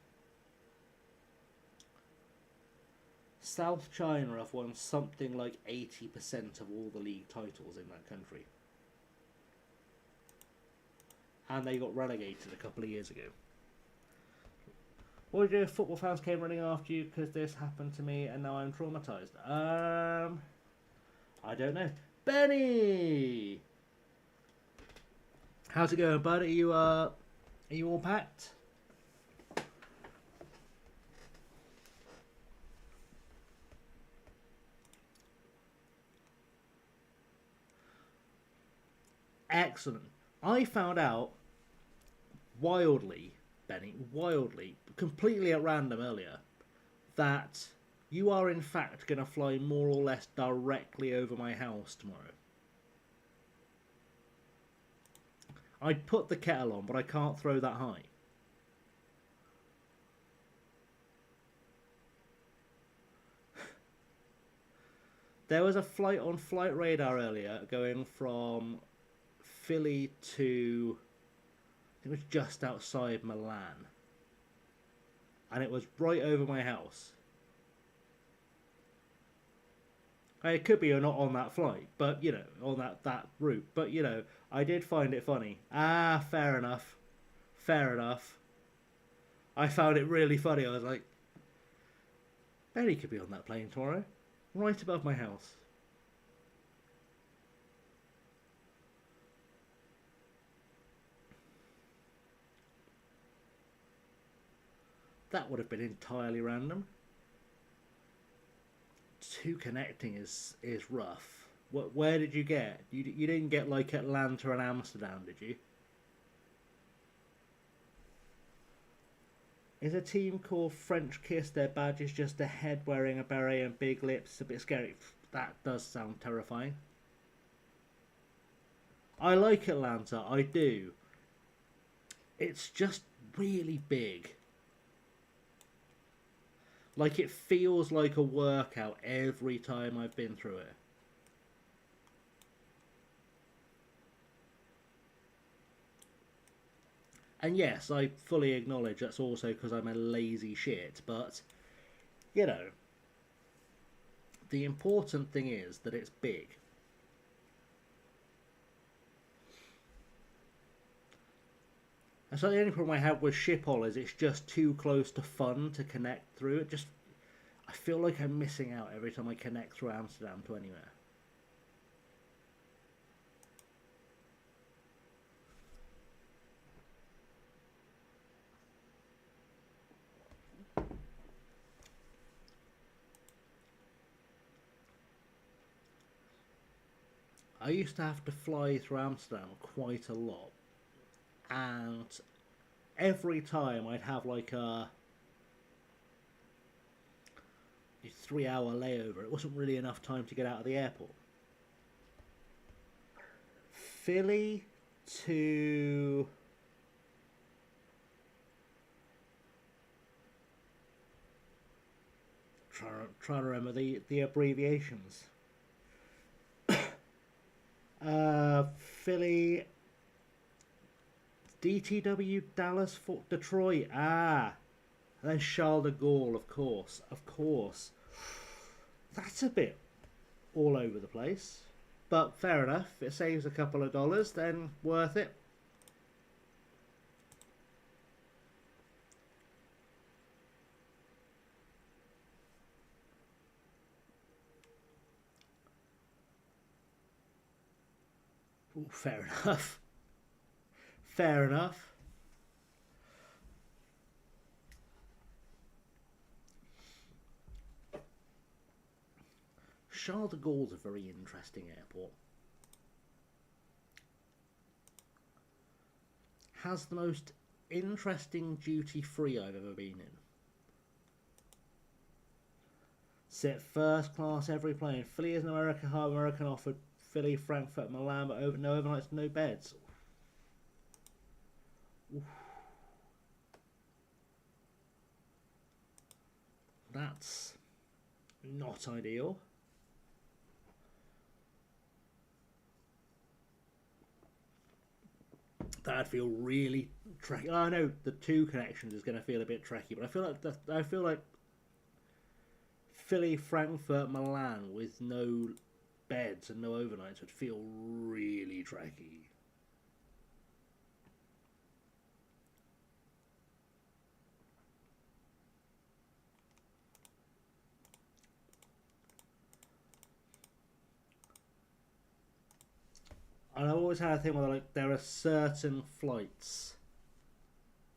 South China have won something like 80% of all the league titles in that country. And they got relegated a couple of years ago. What would you do if football fans came running after you because this happened to me and now I'm traumatised? I don't know. Benny! How's it going, bud? Are you all packed? Excellent. I found out wildly, Benny, completely at random earlier, that you are in fact going to fly more or less directly over my house tomorrow. I'd put the kettle on, but I can't throw that high. There was a flight on Flight Radar earlier going from Philly to, I think it was just outside Milan, and it was right over my house. It could be you're not on that flight, but you know, on that route, but you know, I did find it funny. Fair enough. I found it really funny. I was like, Benny could be on that plane tomorrow, right above my house. That would have been entirely random. 2 connecting is rough. Where did you get? You didn't get like Atlanta and Amsterdam, did you? Is a team called French Kiss? Their badge is just a head wearing a beret and big lips. It's a bit scary. That does sound terrifying. I like Atlanta, I do. It's just really big. Like, it feels like a workout every time I've been through it. And yes, I fully acknowledge that's also because I'm a lazy shit, but, you know, the important thing is that it's big. And so the only problem I have with Schiphol is it's just too close to fun to connect through. I feel like I'm missing out every time I connect through Amsterdam to anywhere. I used to have to fly through Amsterdam quite a lot, and every time I'd have like a 3-hour layover. It wasn't really enough time to get out of the airport. Philly to trying to remember the abbreviations. Philly, DTW, Dallas, Fort Detroit. And then Charles de Gaulle, of course. That's a bit all over the place. But fair enough. If it saves a couple of dollars, then worth it. Ooh, fair enough. Fair enough. Charles de Gaulle's a very interesting airport. Has the most interesting duty-free I've ever been in. Sit first class every plane. Philly is an American hub. American offered Philly, Frankfurt, Milan, but no overnights, no beds. Oof. That's not ideal. That'd feel really tricky. I know the 2 connections is going to feel a bit tricky, but I feel like Philly, Frankfurt, Milan with no beds and no overnights would feel really tricky. And I've always had a thing where like there are certain flights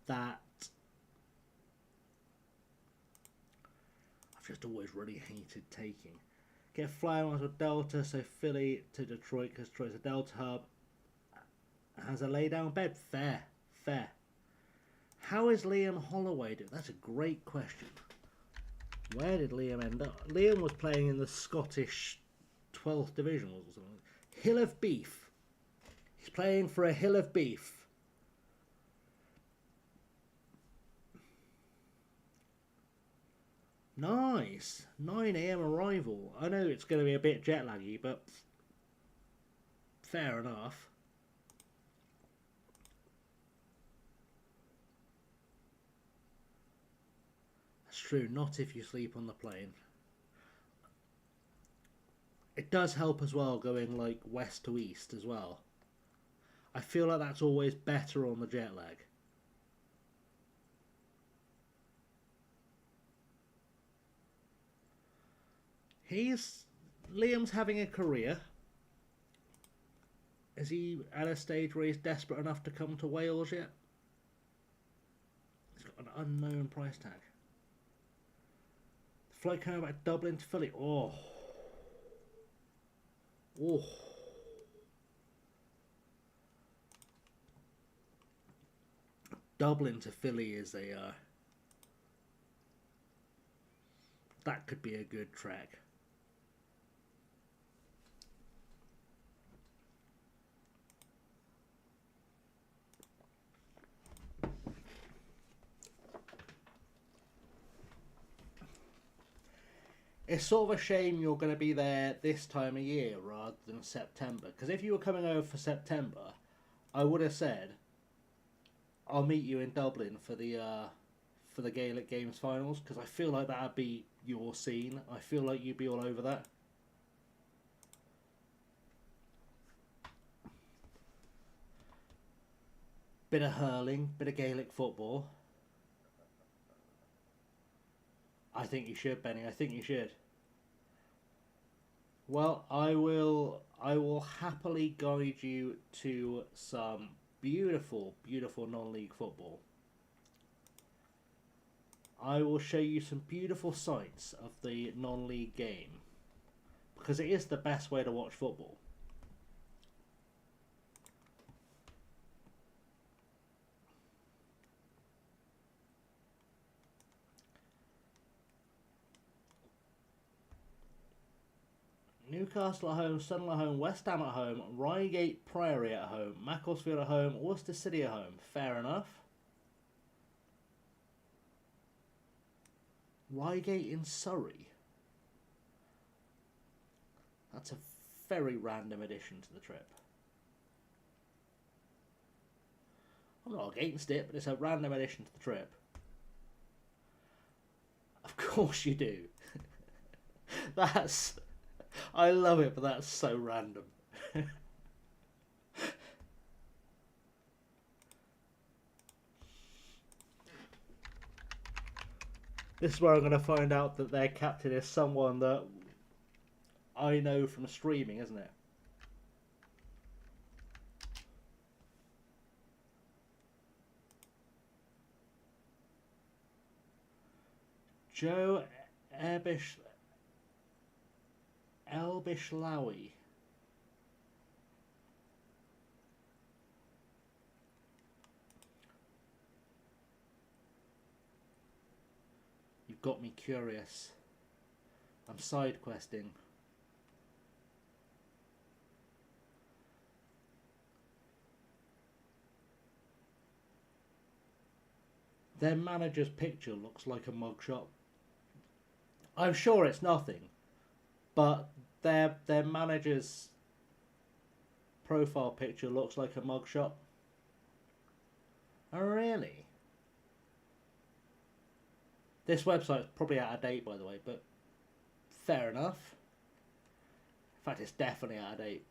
that I've just always really hated taking. Get flying on with Delta, so Philly to Detroit, because Detroit's a Delta hub. Has a lay-down bed. Fair. How is Liam Holloway doing? That's a great question. Where did Liam end up? Liam was playing in the Scottish 12th Division or something. Hill of Beef. He's playing for a Hill of Beef. Nice. 9 AM arrival. I know it's going to be a bit jet laggy, but fair enough. That's true, not if you sleep on the plane. It does help as well going like west to east as well. I feel like that's always better on the jet lag. Liam's having a career. Is he at a stage where he's desperate enough to come to Wales yet? He's got an unknown price tag. The flight coming back Dublin to Philly. Oh. Oh. Dublin to Philly is a that could be a good trek. It's sort of a shame you're going to be there this time of year rather than September. Because if you were coming over for September, I would have said, I'll meet you in Dublin for the Gaelic Games finals. Because I feel like that'd be your scene. I feel like you'd be all over that. Bit of hurling, bit of Gaelic football. I think you should, Benny. I think you should. Well, I will happily guide you to some beautiful, beautiful non-league football. I will show you some beautiful sights of the non-league game. Because it is the best way to watch football. Newcastle at home, Sunderland at home, West Ham at home, Reigate Priory at home, Macclesfield at home, Worcester City at home. Fair enough. Reigate in Surrey. That's a very random addition to the trip. I'm not against it, but it's a random addition to the trip. Of course you do. That's... I love it, but that's so random. This is where I'm going to find out that their captain is someone that I know from streaming, isn't it? Joe Elbishlawi. You've got me curious. I'm side questing. Their manager's picture looks like a mugshot. I'm sure it's nothing, but their manager's profile picture looks like a mugshot. Oh, really? This website's probably out of date, by the way, but fair enough. In fact, it's definitely out of date.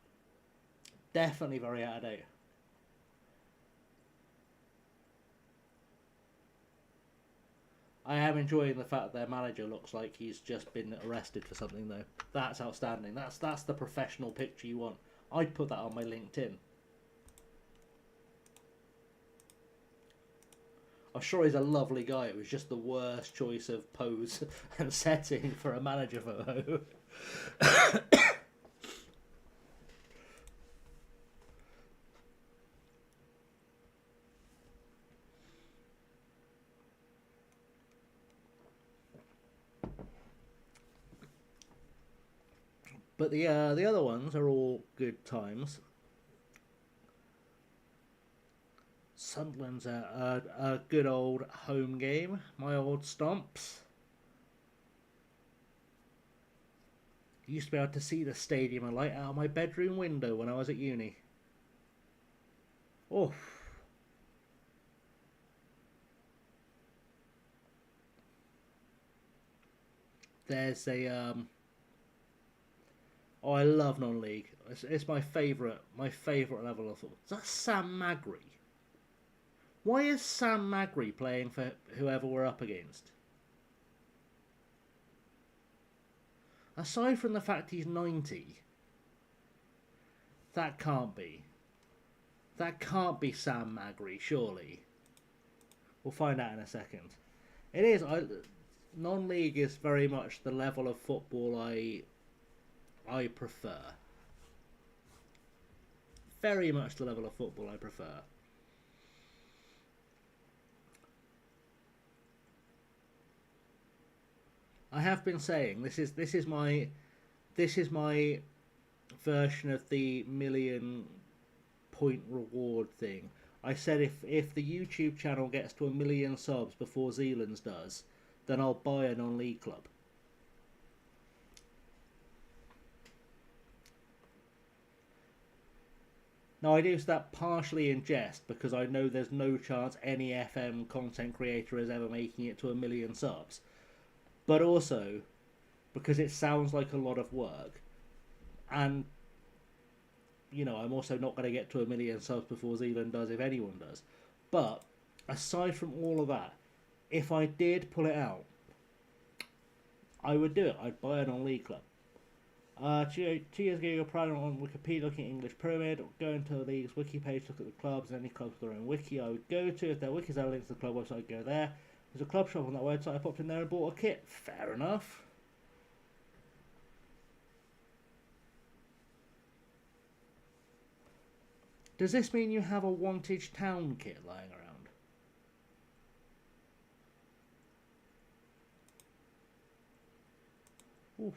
Definitely very out of date. I am enjoying the fact their manager looks like he's just been arrested for something, though. That's outstanding. That's the professional picture you want. I'd put that on my LinkedIn. I'm sure he's a lovely guy. It was just the worst choice of pose and setting for a manager photo. But the other ones are all good times. Sunderland's a good old home game. My old Stomps. Used to be able to see the stadium and light out of my bedroom window when I was at uni. Oh. There's a oh, I love non-league. It's my favourite level of football. Is that Sam Magri? Why is Sam Magri playing for whoever we're up against? Aside from the fact he's 90, that can't be. That can't be Sam Magri, surely. We'll find out in a second. It is. Non-league is very much the level of football I prefer. very much the level of football I prefer. I have been saying this is my version of the million point reward thing. I said if the YouTube channel gets to 1 million subs before Zealand's does, then I'll buy a non-league club. Now I do that partially in jest because I know there's no chance any FM content creator is ever making it to 1 million subs. But also because it sounds like a lot of work, and you know, I'm also not going to get to 1 million subs before Zealand does, if anyone does. But aside from all of that, if I did pull it out, I would do it. I'd buy a non-league club. 2 years ago, you're proud on Wikipedia looking at English Pyramid, go into the league's wiki page, look at the clubs, and any clubs with their own wiki I would go to. If their wikis have links to the club website, I'd go there. There's a club shop on that website. I popped in there and bought a kit. Fair enough. Does this mean you have a Wantage Town kit lying around? Oof.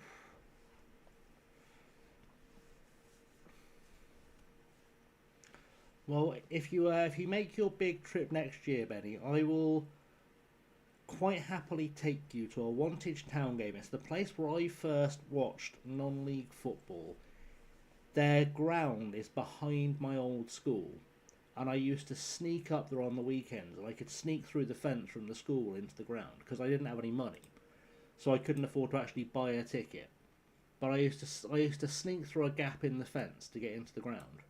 Well, if you make your big trip next year, Benny, I will quite happily take you to a Wantage Town game. It's the place where I first watched non-league football. Their ground is behind my old school, and I used to sneak up there on the weekends, and I could sneak through the fence from the school into the ground because I didn't have any money, so I couldn't afford to actually buy a ticket. But I used to sneak through a gap in the fence to get into the ground.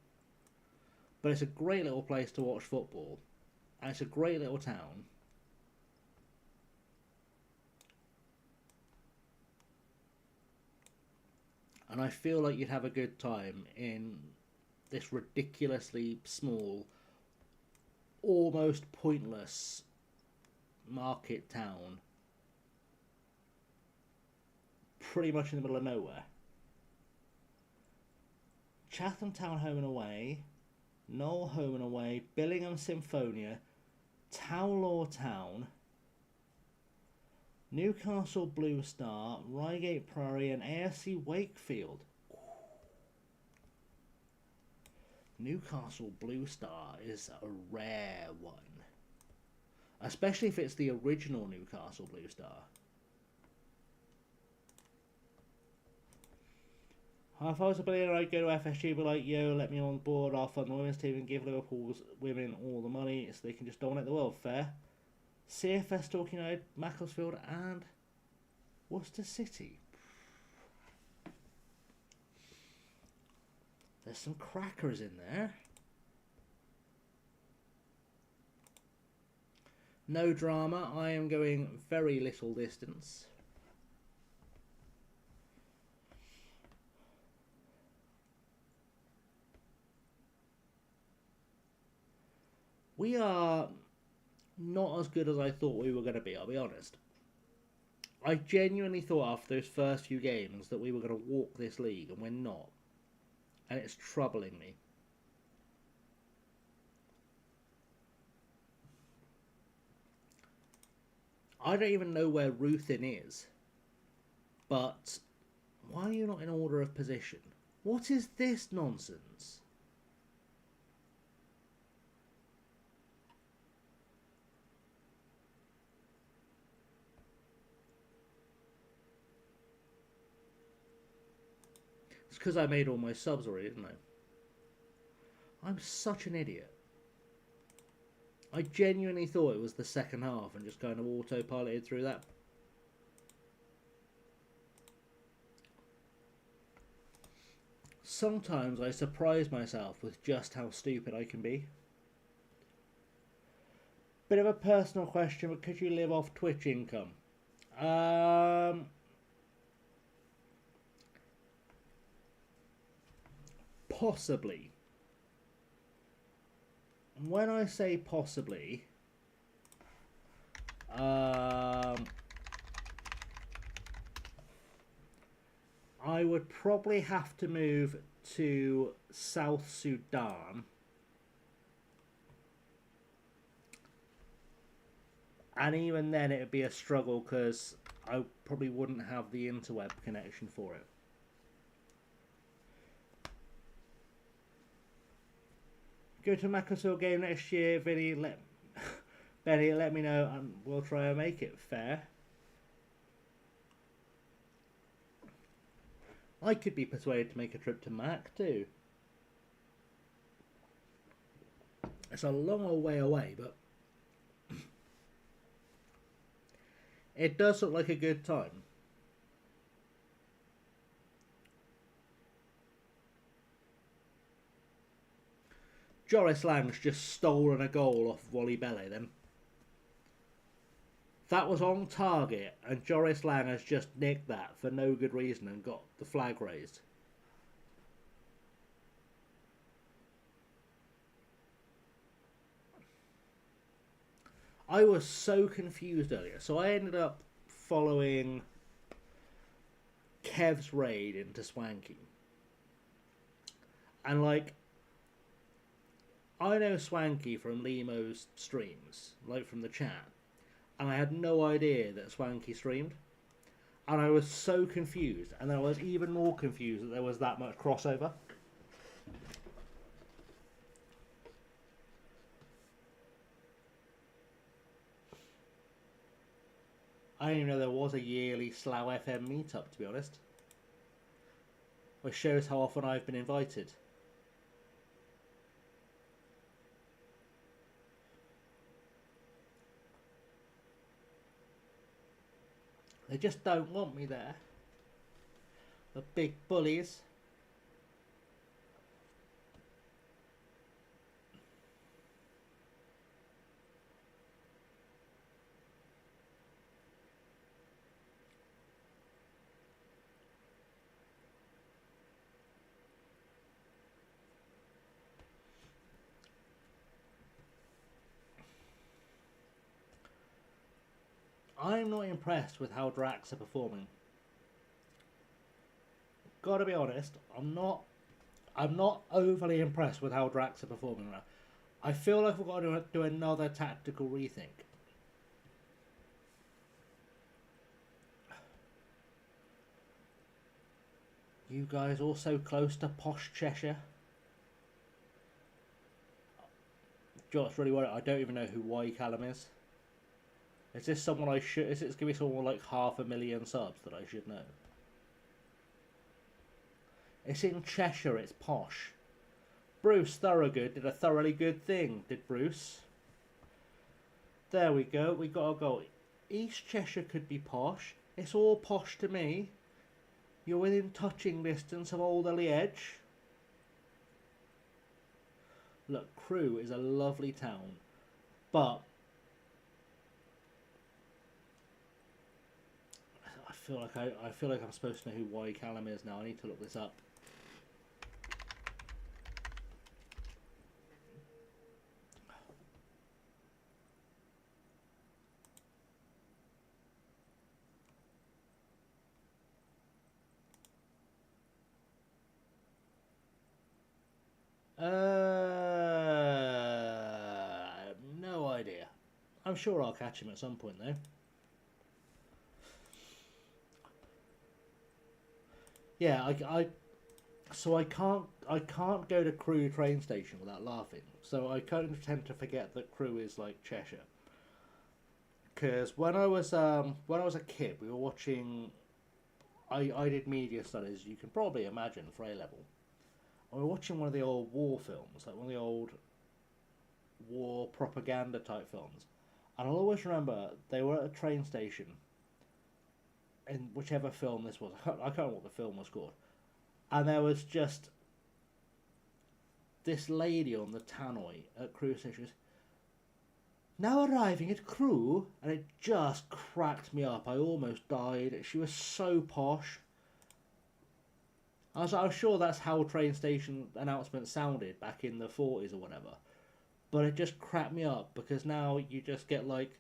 But it's a great little place to watch football, and it's a great little town. And I feel like you'd have a good time in this ridiculously small, almost pointless market town. Pretty much in the middle of nowhere. Chatham Town home and away, Knoll home and away, Billingham Symphonia, Towlaw Town, Newcastle Blue Star, Reigate Priory, and AFC Wakefield. Newcastle Blue Star is a rare one. Especially if it's the original Newcastle Blue Star. If I was a billionaire, I'd go to FSG and be like, yo, let me on board, I'll fund the women's team and give Liverpool's women all the money so they can just dominate the world. Fair. CFS Talking United, Macclesfield, and Worcester City. There's some crackers in there. No drama. I am going very little distance. We are not as good as I thought we were going to be, I'll be honest. I genuinely thought after those first few games that we were going to walk this league, and we're not. And it's troubling me. I don't even know where Ruthin is. But why are you not in order of position? What is this nonsense? It's because I made all my subs already, didn't I? I'm such an idiot. I genuinely thought it was the second half and just kind of autopiloted through that. Sometimes I surprise myself with just how stupid I can be. Bit of a personal question, but could you live off Twitch income? Possibly. When I say possibly, I would probably have to move to South Sudan. And even then it would be a struggle because I probably wouldn't have the interweb connection for it. Go to Macclesfield game next year, Benny, let me know and we'll try and make it fair. I could be persuaded to make a trip to Mac too. It's a long old way away, but it does look like a good time. Joris Lang's just stolen a goal off Wally Bellet then. That was on target and Joris Lang has just nicked that for no good reason and got the flag raised. I was so confused earlier. So I ended up following Kev's raid into Swanky. And like, I know Swanky from Lemo's streams, like from the chat. And I had no idea that Swanky streamed. And I was so confused. And I was even more confused that there was that much crossover. I didn't even know there was a yearly Slough FM meetup, to be honest. Which shows how often I've been invited. They just don't want me there. The big bullies. I'm not impressed with how Drax are performing. Gotta be honest, I'm not overly impressed with how Drax are performing now. I feel like we've got to do another tactical rethink. You guys all so close to posh Cheshire. Do you know what's really worried? I don't even know who Y Callum is. Is this someone I should... Is it going to be someone like 500,000 subs that I should know? It's in Cheshire, it's posh. Bruce Thorogood did a thoroughly good thing, did Bruce. There we go, we got a goal. East Cheshire could be posh. It's all posh to me. You're within touching distance of Alderley Edge. Look, Crewe is a lovely town. But I feel like I'm supposed to know who Y Callum is now. I need to look this up. I have no idea. I'm sure I'll catch him at some point though. Yeah, I can't go to Crewe train station without laughing. So I kind of tend to forget that Crewe is like Cheshire. Because when I was a kid, we were watching. I did media studies. You can probably imagine for A level. We were watching one of the old war films, like one of the old war propaganda type films, and I'll always remember they were at a train station. In whichever film this was, I can't remember what the film was called, and there was just this lady on the tannoy at Crewe station. Now arriving at Crewe, and it just cracked me up. I almost died. She was so posh. I was sure that's how train station announcements sounded back in the 40s or whatever, but it just cracked me up because now you just get like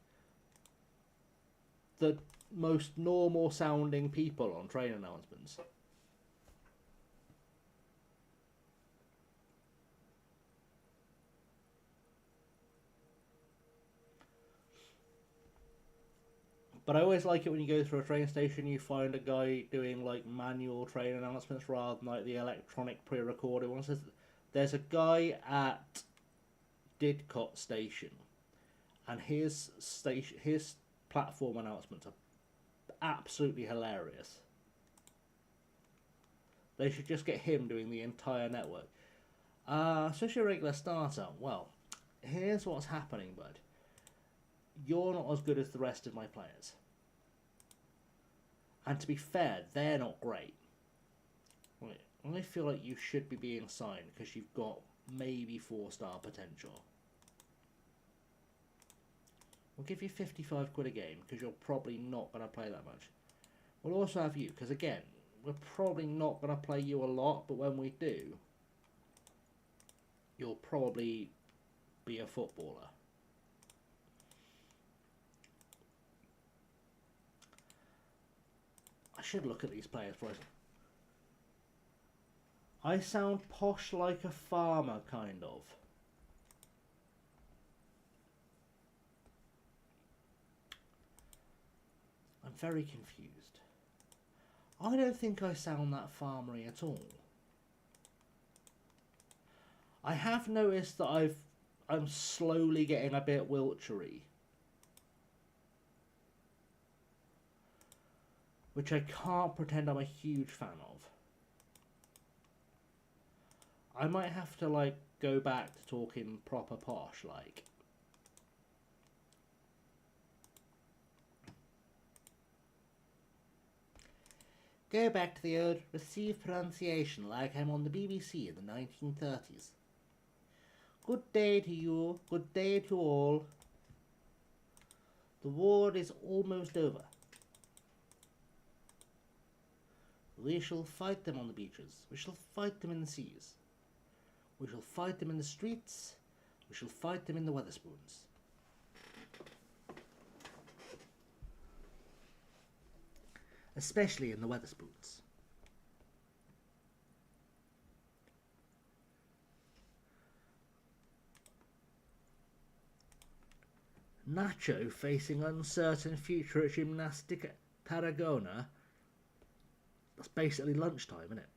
the most normal sounding people on train announcements. But I always like it when you go through a train station, you find a guy doing like manual train announcements rather than like the electronic pre-recorded ones. There's a guy at Didcot station, and his platform announcements are absolutely hilarious. They should just get him doing the entire network. Especially a regular starter. Well, here's what's happening, bud. You're not as good as the rest of my players. And to be fair, they're not great. I feel like you should be being signed because you've got maybe 4-star potential. We'll give you 55 quid a game because you're probably not going to play that much. We'll also have you because, again, we're probably not going to play you a lot, but when we do, you'll probably be a footballer. I should look at these players first. I sound posh like a farmer, kind of. I'm very confused. I don't think I sound that farmery at all. I have noticed that I'm slowly getting a bit Wiltshire-y, which I can't pretend I'm a huge fan of. I might have to like go back to talking proper posh like. Go back to the old received pronunciation like I'm on the BBC in the 1930s. Good day to you, good day to all. The war is almost over. We shall fight them on the beaches. We shall fight them in the seas. We shall fight them in the streets. We shall fight them in the Wetherspoons. Especially in the Wetherspoons. Nacho facing uncertain future at Gymnastica Tarragona. That's basically lunchtime, isn't it?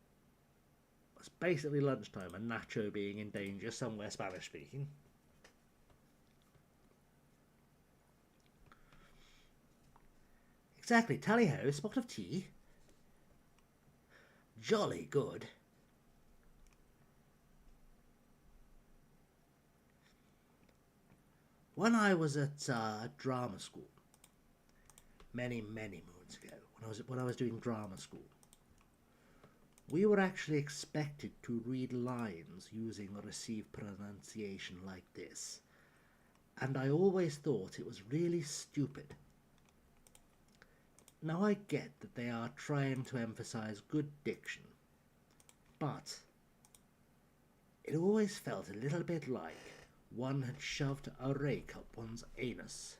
That's basically lunchtime, and Nacho being in danger somewhere Spanish speaking. Exactly, tally-ho, spot of tea. Jolly good. When I was at drama school, many moons ago, when I was doing drama school, we were actually expected to read lines using a received pronunciation like this, and I always thought it was really stupid. Now I get that they are trying to emphasize good diction, but it always felt a little bit like one had shoved a rake up one's anus.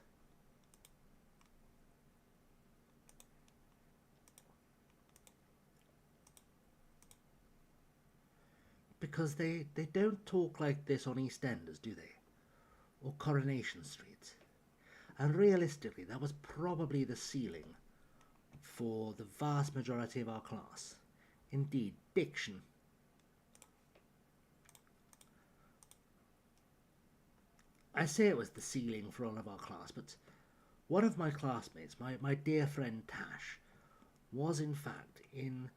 Because they don't talk like this on EastEnders, do they? Or Coronation Street. And realistically, that was probably the ceiling for the vast majority of our class. Indeed, diction. I say it was the ceiling for all of our class, but one of my classmates, my dear friend Tash, was in fact in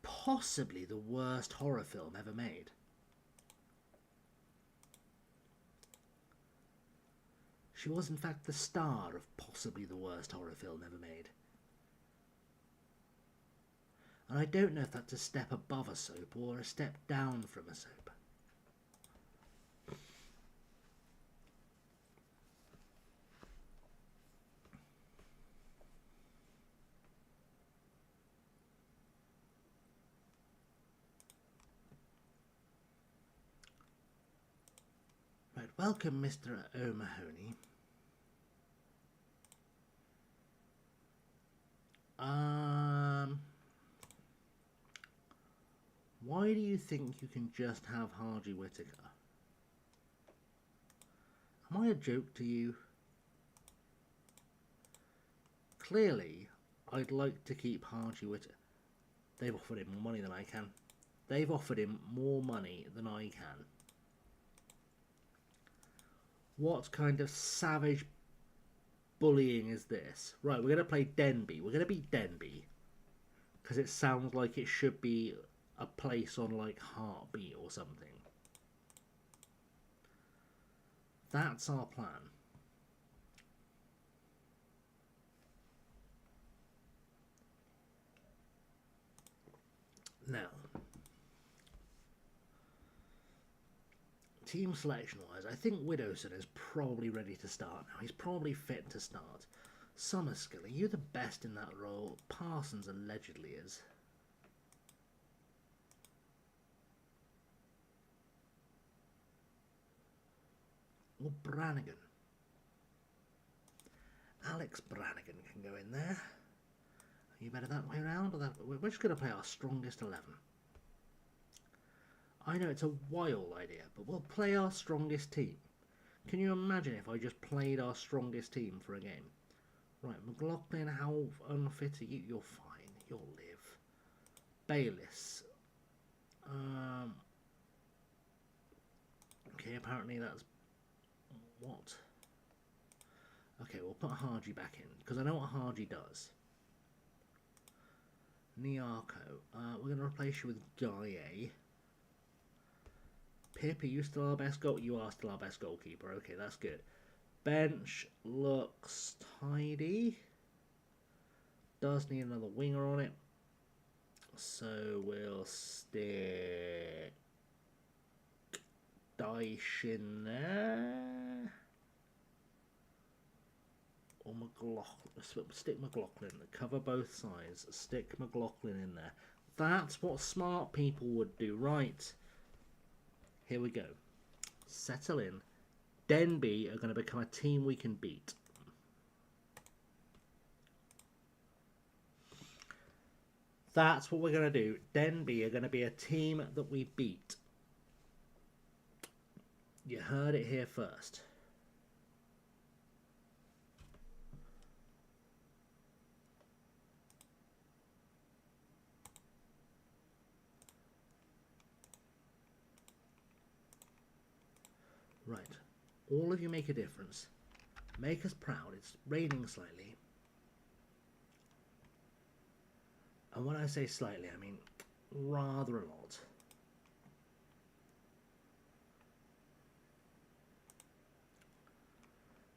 possibly the worst horror film ever made. She was in fact the star of possibly the worst horror film ever made. And I don't know if that's a step above a soap or a step down from a soap. Right, welcome Mr. O'Mahony. Why do you think you can just have Hardy Whittaker? Am I a joke to you? clearly, I'd like to keep Haji Witter. They've offered him more money than I can. They've offered him more money than I can. What kind of savage bullying is this? Right, we're going to play Denby. We're going to beat Denby. Because it sounds like it should be a place on, like, Heartbeat or something. That's our plan. Now, team selection-wise, I think Widowson is probably ready to start now. He's probably fit to start. Summerskill, are you the best in that role? Parsons allegedly is. Or Brannigan. Alex Brannigan can go in there. Are you better that way around? Or that? We're just going to play our strongest 11. I know it's a wild idea, but we'll play our strongest team. Can you imagine if I just played our strongest team for a game? Right, McLaughlin, how unfit are you? You're fine. You'll live. Bayliss. Okay, apparently that's... What? Okay, we'll put Haji back in, because I know what Haji does. Niarko. We're going to replace you with Gaye. Pip, are you still our best goal? You are still our best goalkeeper. Okay, that's good. Bench looks tidy. Does need another winger on it. So we'll stick Dyche in there. Or McLaughlin. Stick McLaughlin. Cover both sides. Stick McLaughlin in there. That's what smart people would do. Right. Here we go. Settle in. Denby are going to become a team we can beat. That's what we're going to do. Denby are going to be a team that we beat. You heard it here first. Right. All of you make a difference. Make us proud. It's raining slightly. And when I say slightly, I mean rather a lot.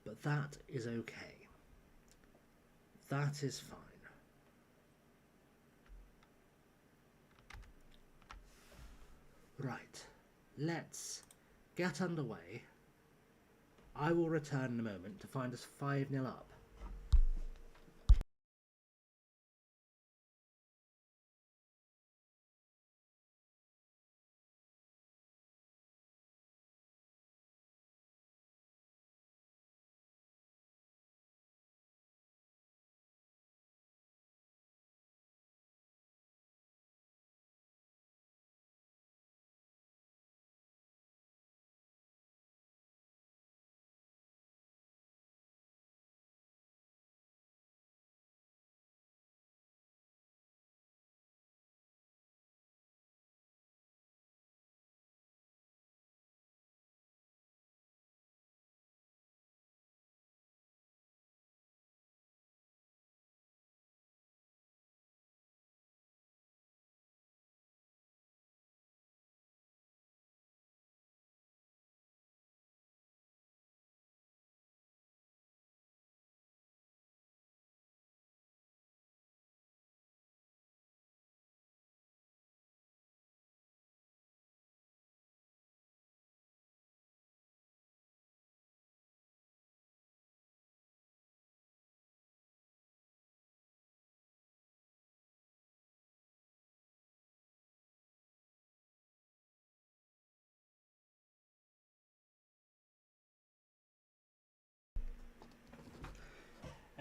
But that is okay. That is fine. Right. Let's get underway. I will return in a moment to find us 5-0 up.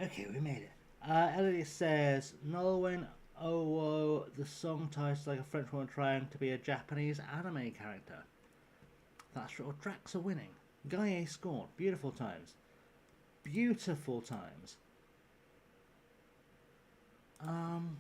Okay, we made it. Elodie says, Nolwenn Owo, the song title like a French woman trying to be a Japanese anime character. That's right. Drax are winning. Gaye scored. Beautiful times. Beautiful times. Um...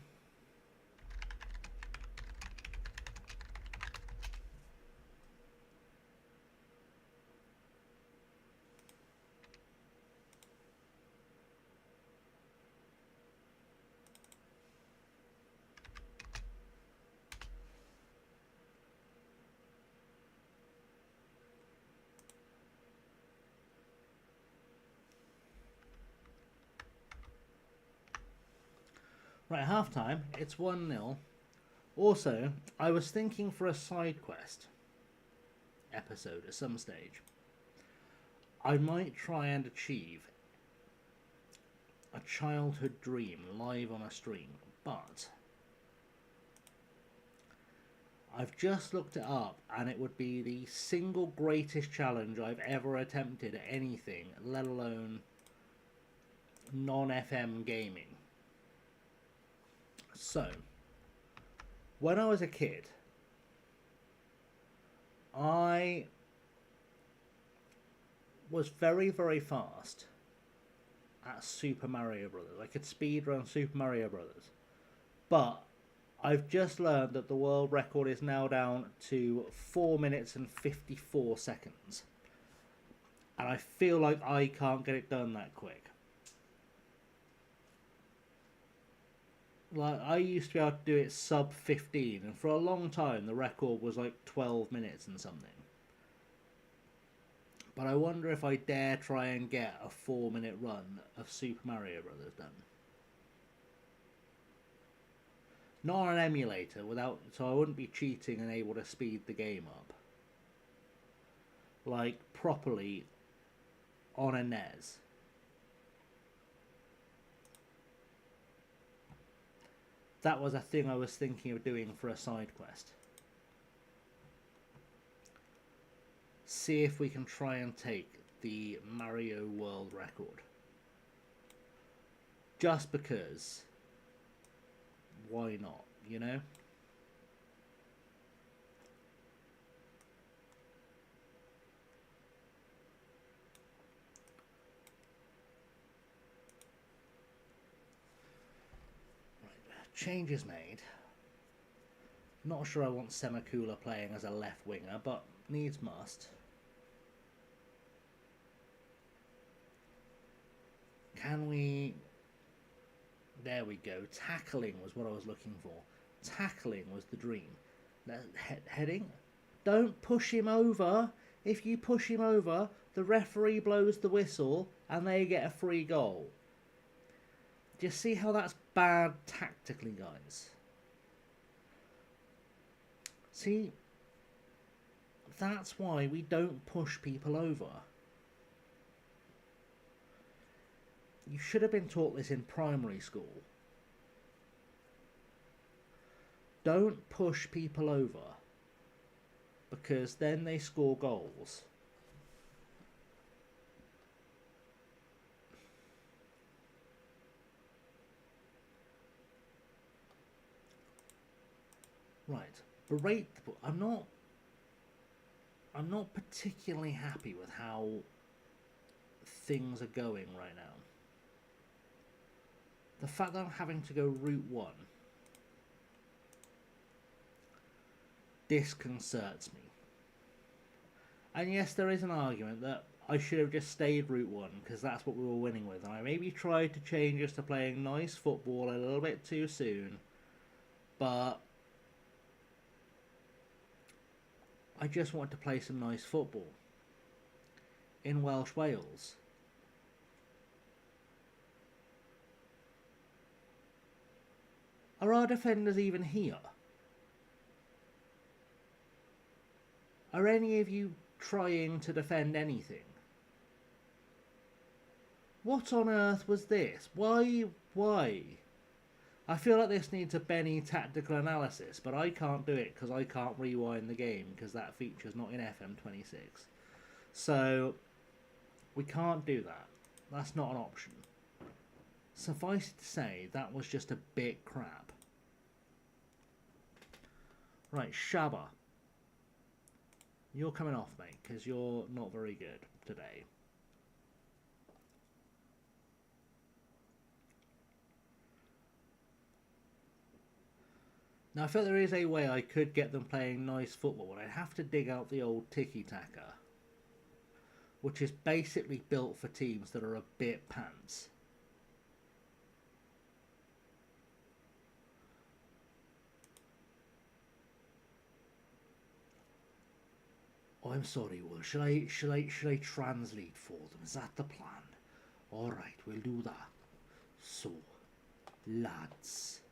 Right, half time. It's 1-0. Also, I was thinking for a side quest episode at some stage, I might try and achieve a childhood dream live on a stream, but I've just looked it up and it would be the single greatest challenge I've ever attempted at anything, let alone non-FM gaming. So, when I was a kid, I was very, very fast at Super Mario Brothers. I could speedrun Super Mario Brothers. But I've just learned that the world record is now down to 4 minutes and 54 seconds. And I feel like I can't get it done that quick. Like, I used to be able to do it sub 15, and for a long time the record was like 12 minutes and something. But I wonder if I dare try and get a 4-minute run of Super Mario Brothers done. Not on an emulator, so I wouldn't be cheating and able to speed the game up. Like, properly on a NES. That was a thing I was thinking of doing for a side quest. See if we can try and take the Mario world record. Just because. Why not, you know? Change is made. Not sure I want Semikula playing as a left winger, but needs must. Can we... There we go. Tackling was what I was looking for. Tackling was the dream. Heading? Don't push him over. If you push him over, the referee blows the whistle and they get a free goal. Do you see how that's bad tactically, guys? See, that's why we don't push people over. You should have been taught this in primary school. Don't push people over, because then they score goals. Right, berate the... I'm not particularly happy with how things are going right now. The fact that I'm having to go Route 1 disconcerts me. And yes, there is an argument that I should have just stayed Route 1 because that's what we were winning with. And I maybe tried to change us to playing nice football a little bit too soon. But I just want to play some nice football in Welsh Wales. Are our defenders even here? Are any of you trying to defend anything? What on earth was this? Why? I feel like this needs a Benny tactical analysis, but I can't do it because I can't rewind the game because that feature's not in FM26. So, we can't do that. That's not an option. Suffice it to say, that was just a bit crap. Right, Shabba. You're coming off, mate, because you're not very good today. Now, I feel there is a way I could get them playing nice football, but I'd have to dig out the old tiki-taka, which is basically built for teams that are a bit pants. Oh, I'm sorry, Will. Should I translate for them? Is that the plan? All right, we'll do that. So, lads,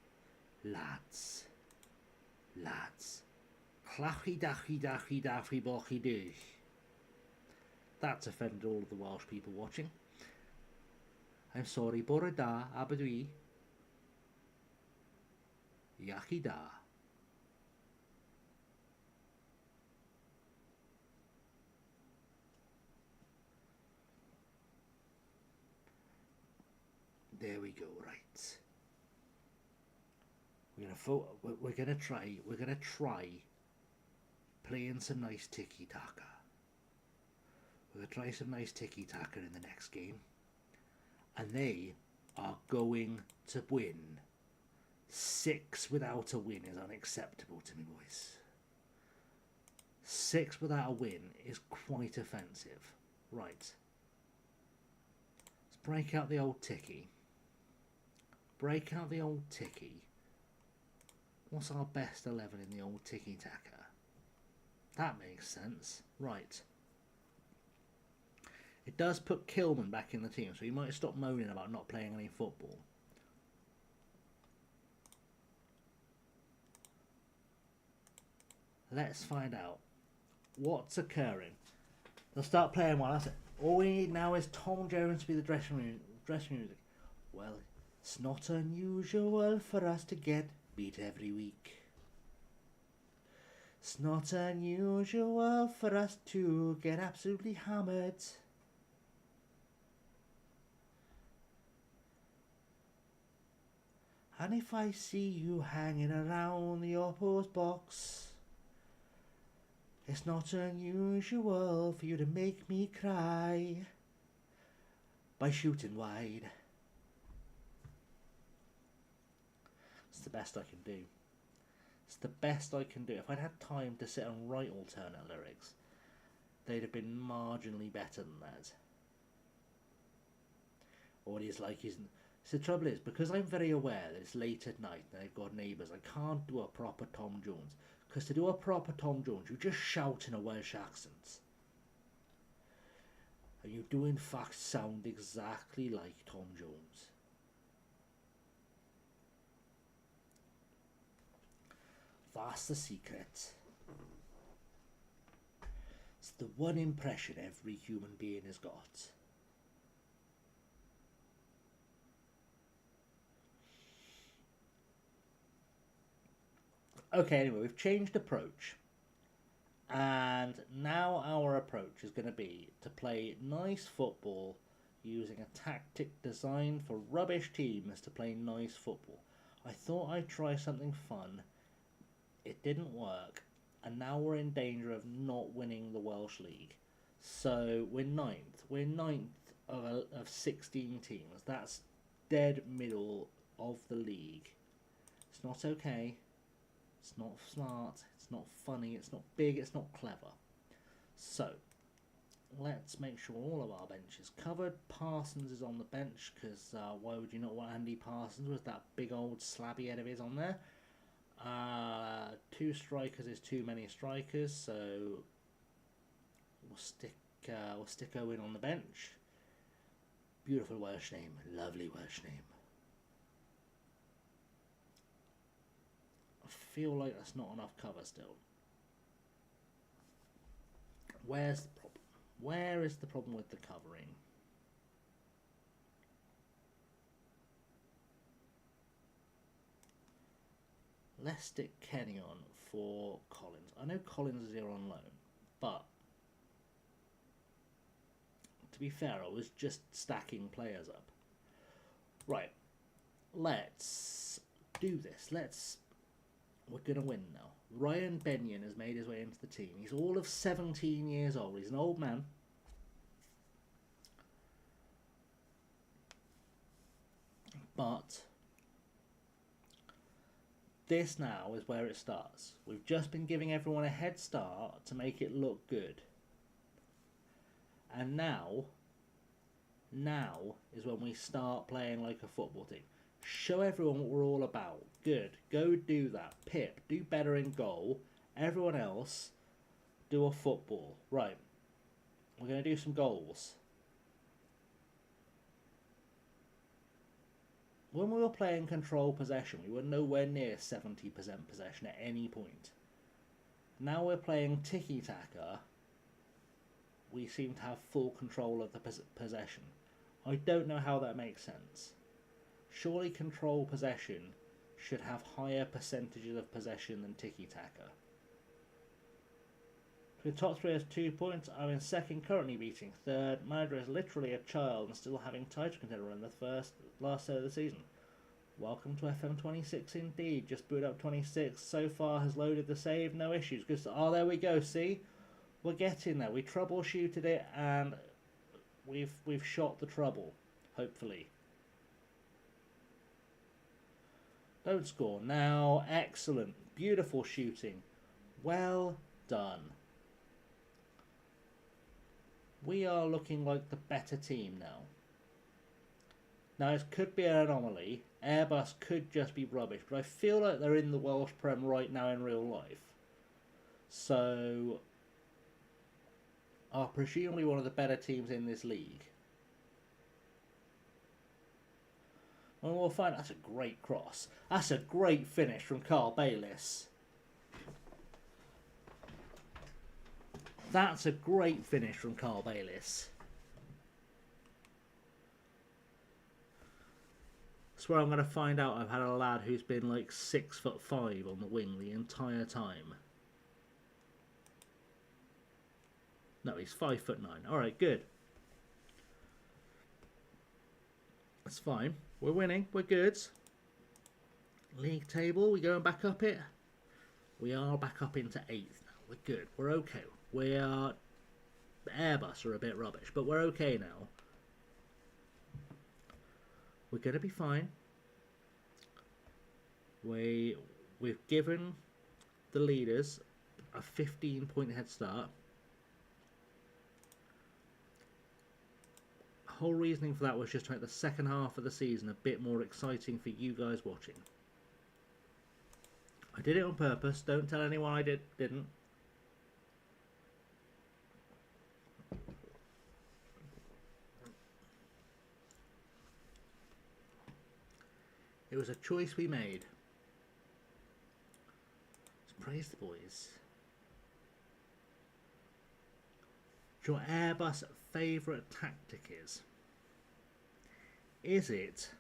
clachy dachy dachy daffy bochy doo. That's offended all of the Welsh people watching. I'm sorry, bore da, abadwi. Yachi da. There we go. Right. We're gonna try playing some nice tiki taka. We're gonna try some nice tiki taka in the next game, and they are going to win. 6 without a win is unacceptable to me, boys. 6 without a win is quite offensive. Right. Let's break out the old tiki. Break out the old tiki. What's our best 11 in the old tiki-taka? That makes sense. Right. It does put Kilman back in the team, so you might stop moaning about not playing any football. Let's find out what's occurring. They'll start playing well, that's it. All we need now is Tom Jones to be the dressing music. Well, it's not unusual for us to get beat every week. It's not unusual for us to get absolutely hammered. And if I see you hanging around the opposed box, it's not unusual for you to make me cry by shooting wide. It's the best I can do. It's the best I can do. If I'd had time to sit and write alternate lyrics, they'd have been marginally better than that. What he's like isn't. So the trouble is, because I'm very aware that it's late at night and I've got neighbours, I can't do a proper Tom Jones. Because to do a proper Tom Jones, you just shout in a Welsh accent. And you do in fact sound exactly like Tom Jones. That's the secret. It's the one impression every human being has got. Okay, anyway, we've changed approach. And now our approach is going to be to play nice football using a tactic designed for rubbish teams to play nice football. I thought I'd try something fun. It didn't work, and now we're in danger of not winning the Welsh League. So we're ninth. We're ninth of 16 teams. That's dead middle of the league. It's not okay. It's not smart. It's not funny. It's not big. It's not clever. So let's make sure all of our bench is covered. Parsons is on the bench because why would you not want Andy Parsons with that big old slabby head of his on there? 2 strikers is too many strikers, so we'll stick Owen on the bench. Beautiful Welsh name, lovely Welsh name. I feel like that's not enough cover still. Where's the problem? Where is the problem with the covering? Let's stick Kenny on for Collins. I know Collins is here on loan, but to be fair, I was just stacking players up. Right, let's do this. We're going to win now. Ryan Benyon has made his way into the team. He's all of 17 years old. He's an old man. But this now is where it starts. We've just been giving everyone a head start to make it look good. And now is when we start playing like a football team. Show everyone what we're all about. Good. Go do that. Pip, do better in goal. Everyone else, do a football. Right. We're going to do some goals. When we were playing control possession, we were nowhere near 70% possession at any point. Now we're playing tiki-taka. We seem to have full control of the possession. I don't know how that makes sense. Surely control possession should have higher percentages of possession than tiki-taka. The top three has 2 points. I'm in second, currently beating third. Manager is literally a child and still having title contender in the last third of the season. Welcome to FM26 indeed. Just booted up 26. So far has loaded the save, no issues. Good. Oh, there we go. See, we're getting there. We troubleshooted it and we've shot the trouble. Hopefully. Don't score now. Excellent. Beautiful shooting. Well done. We are looking like the better team now. Now, it could be an anomaly. Airbus could just be rubbish, but I feel like they're in the Welsh Prem right now in real life. So, are presumably one of the better teams in this league. Well, we'll find. That's a great cross. That's a great finish from Carl Bayliss. That's a great finish from Carl Bayliss. I swear I'm going to find out I've had a lad who's been like 6'5" on the wing the entire time. No, he's 5'9". Alright, good. That's fine. We're winning. We're good. League table, we going back up it? We are back up into 8th now. We're good. We're okay. We are... Airbus are a bit rubbish, but we're okay now. We're going to be fine. We've given the leaders a 15-point head start. The whole reasoning for that was just to make the second half of the season a bit more exciting for you guys watching. I did it on purpose. Don't tell anyone I didn't. It was a choice we made. Let's praise the boys. Do you know what Airbus' favourite tactic is? Is it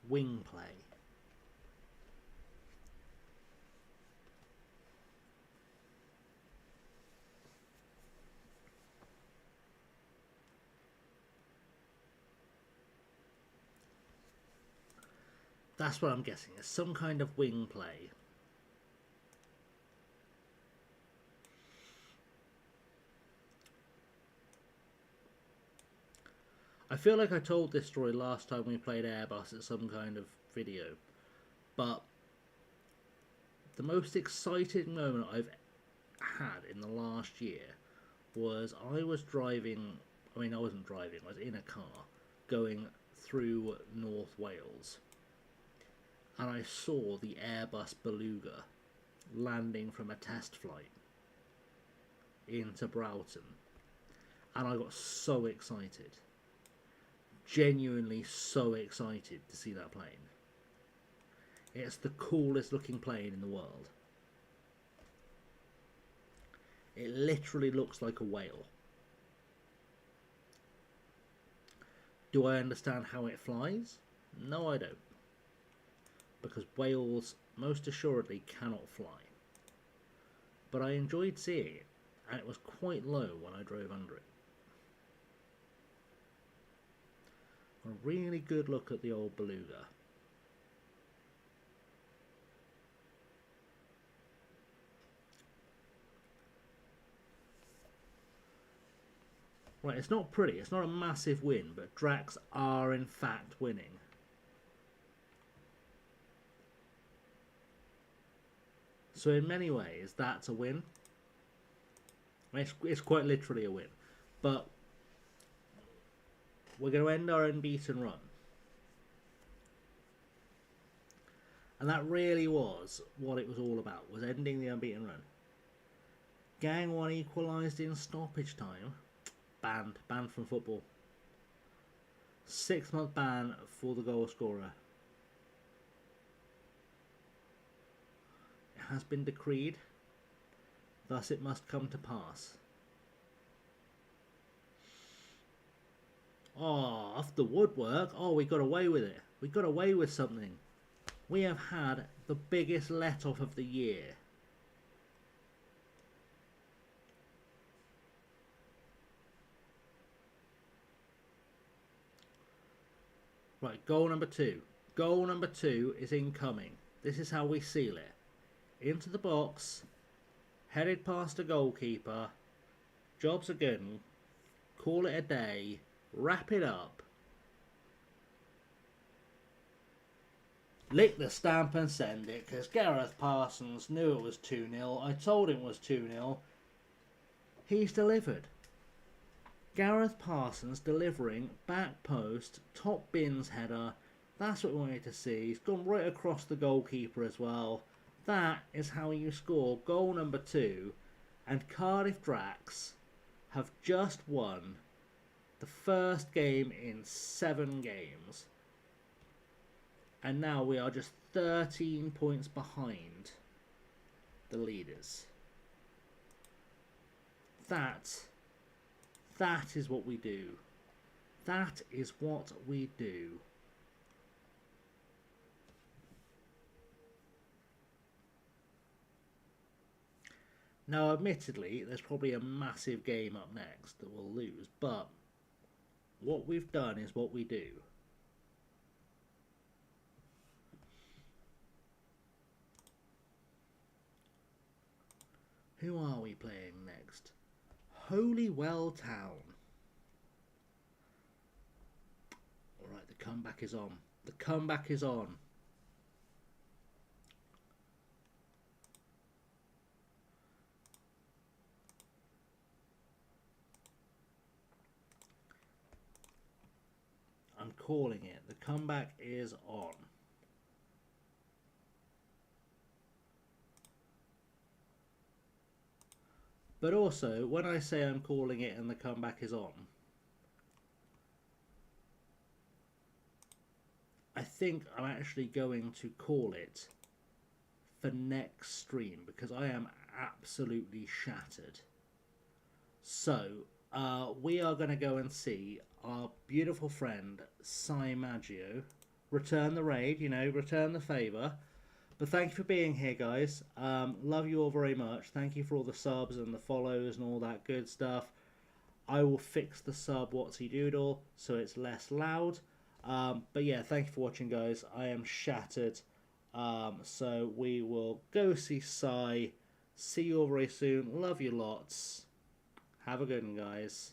wing play? That's what I'm guessing. It's some kind of wing play. I feel like I told this story last time we played Airbus at some kind of video, but the most exciting moment I've had in the last year was I was driving, I mean I wasn't driving, I was in a car going through North Wales. And I saw the Airbus Beluga landing from a test flight into Broughton. And I got so excited. Genuinely so excited to see that plane. It's the coolest looking plane in the world. It literally looks like a whale. Do I understand how it flies? No, I don't. Because whales most assuredly cannot fly. But I enjoyed seeing it, and it was quite low when I drove under it. A really good look at the old Beluga. Right, it's not pretty, it's not a massive win, but Dracs are in fact winning. So in many ways, that's a win. It's quite literally a win. But we're going to end our unbeaten run. And that really was what it was all about, was ending the unbeaten run. Gang 1 equalised in stoppage time. Banned from football. 6-month ban for the goal scorer. It has been decreed, thus it must come to pass. Oh, off the woodwork. Oh, we got away with it. We got away with something. We have had the biggest let-off of the year. Right, goal number 2. Goal number 2 is incoming. This is how we seal it. Into the box, headed past the goalkeeper. Job's a good one. Call it a day. Wrap it up. Lick the stamp and send it, because Gareth Parsons knew it was 2-0. I told him it was 2-0. He's delivered. Gareth Parsons delivering, back post, top bins header. That's what we wanted to see. He's gone right across the goalkeeper as well. That is how you score goal number 2. And Cardiff Dracs have just won the first game in 7 games. And now we are just 13 points behind the leaders. That is what we do. That is what we do. Now, admittedly, there's probably a massive game up next that we'll lose, but what we've done is what we do. Who are we playing next? Holywell Town. Alright, the comeback is on. The comeback is on. I'm calling it. The comeback is on. But also, when I say I'm calling it and the comeback is on, I think I'm actually going to call it for next stream, because I am absolutely shattered. So, we are going to go and see our beautiful friend Cymru return the raid, return the favour. But thank you for being here, guys. Love you all very much. Thank you for all the subs and the follows and all that good stuff. I will fix the sub Whatsy Doodle so it's less loud. But yeah, thank you for watching, guys. I am shattered. So we will go see Cy. See you all very soon. Love you lots. Have a good one, guys.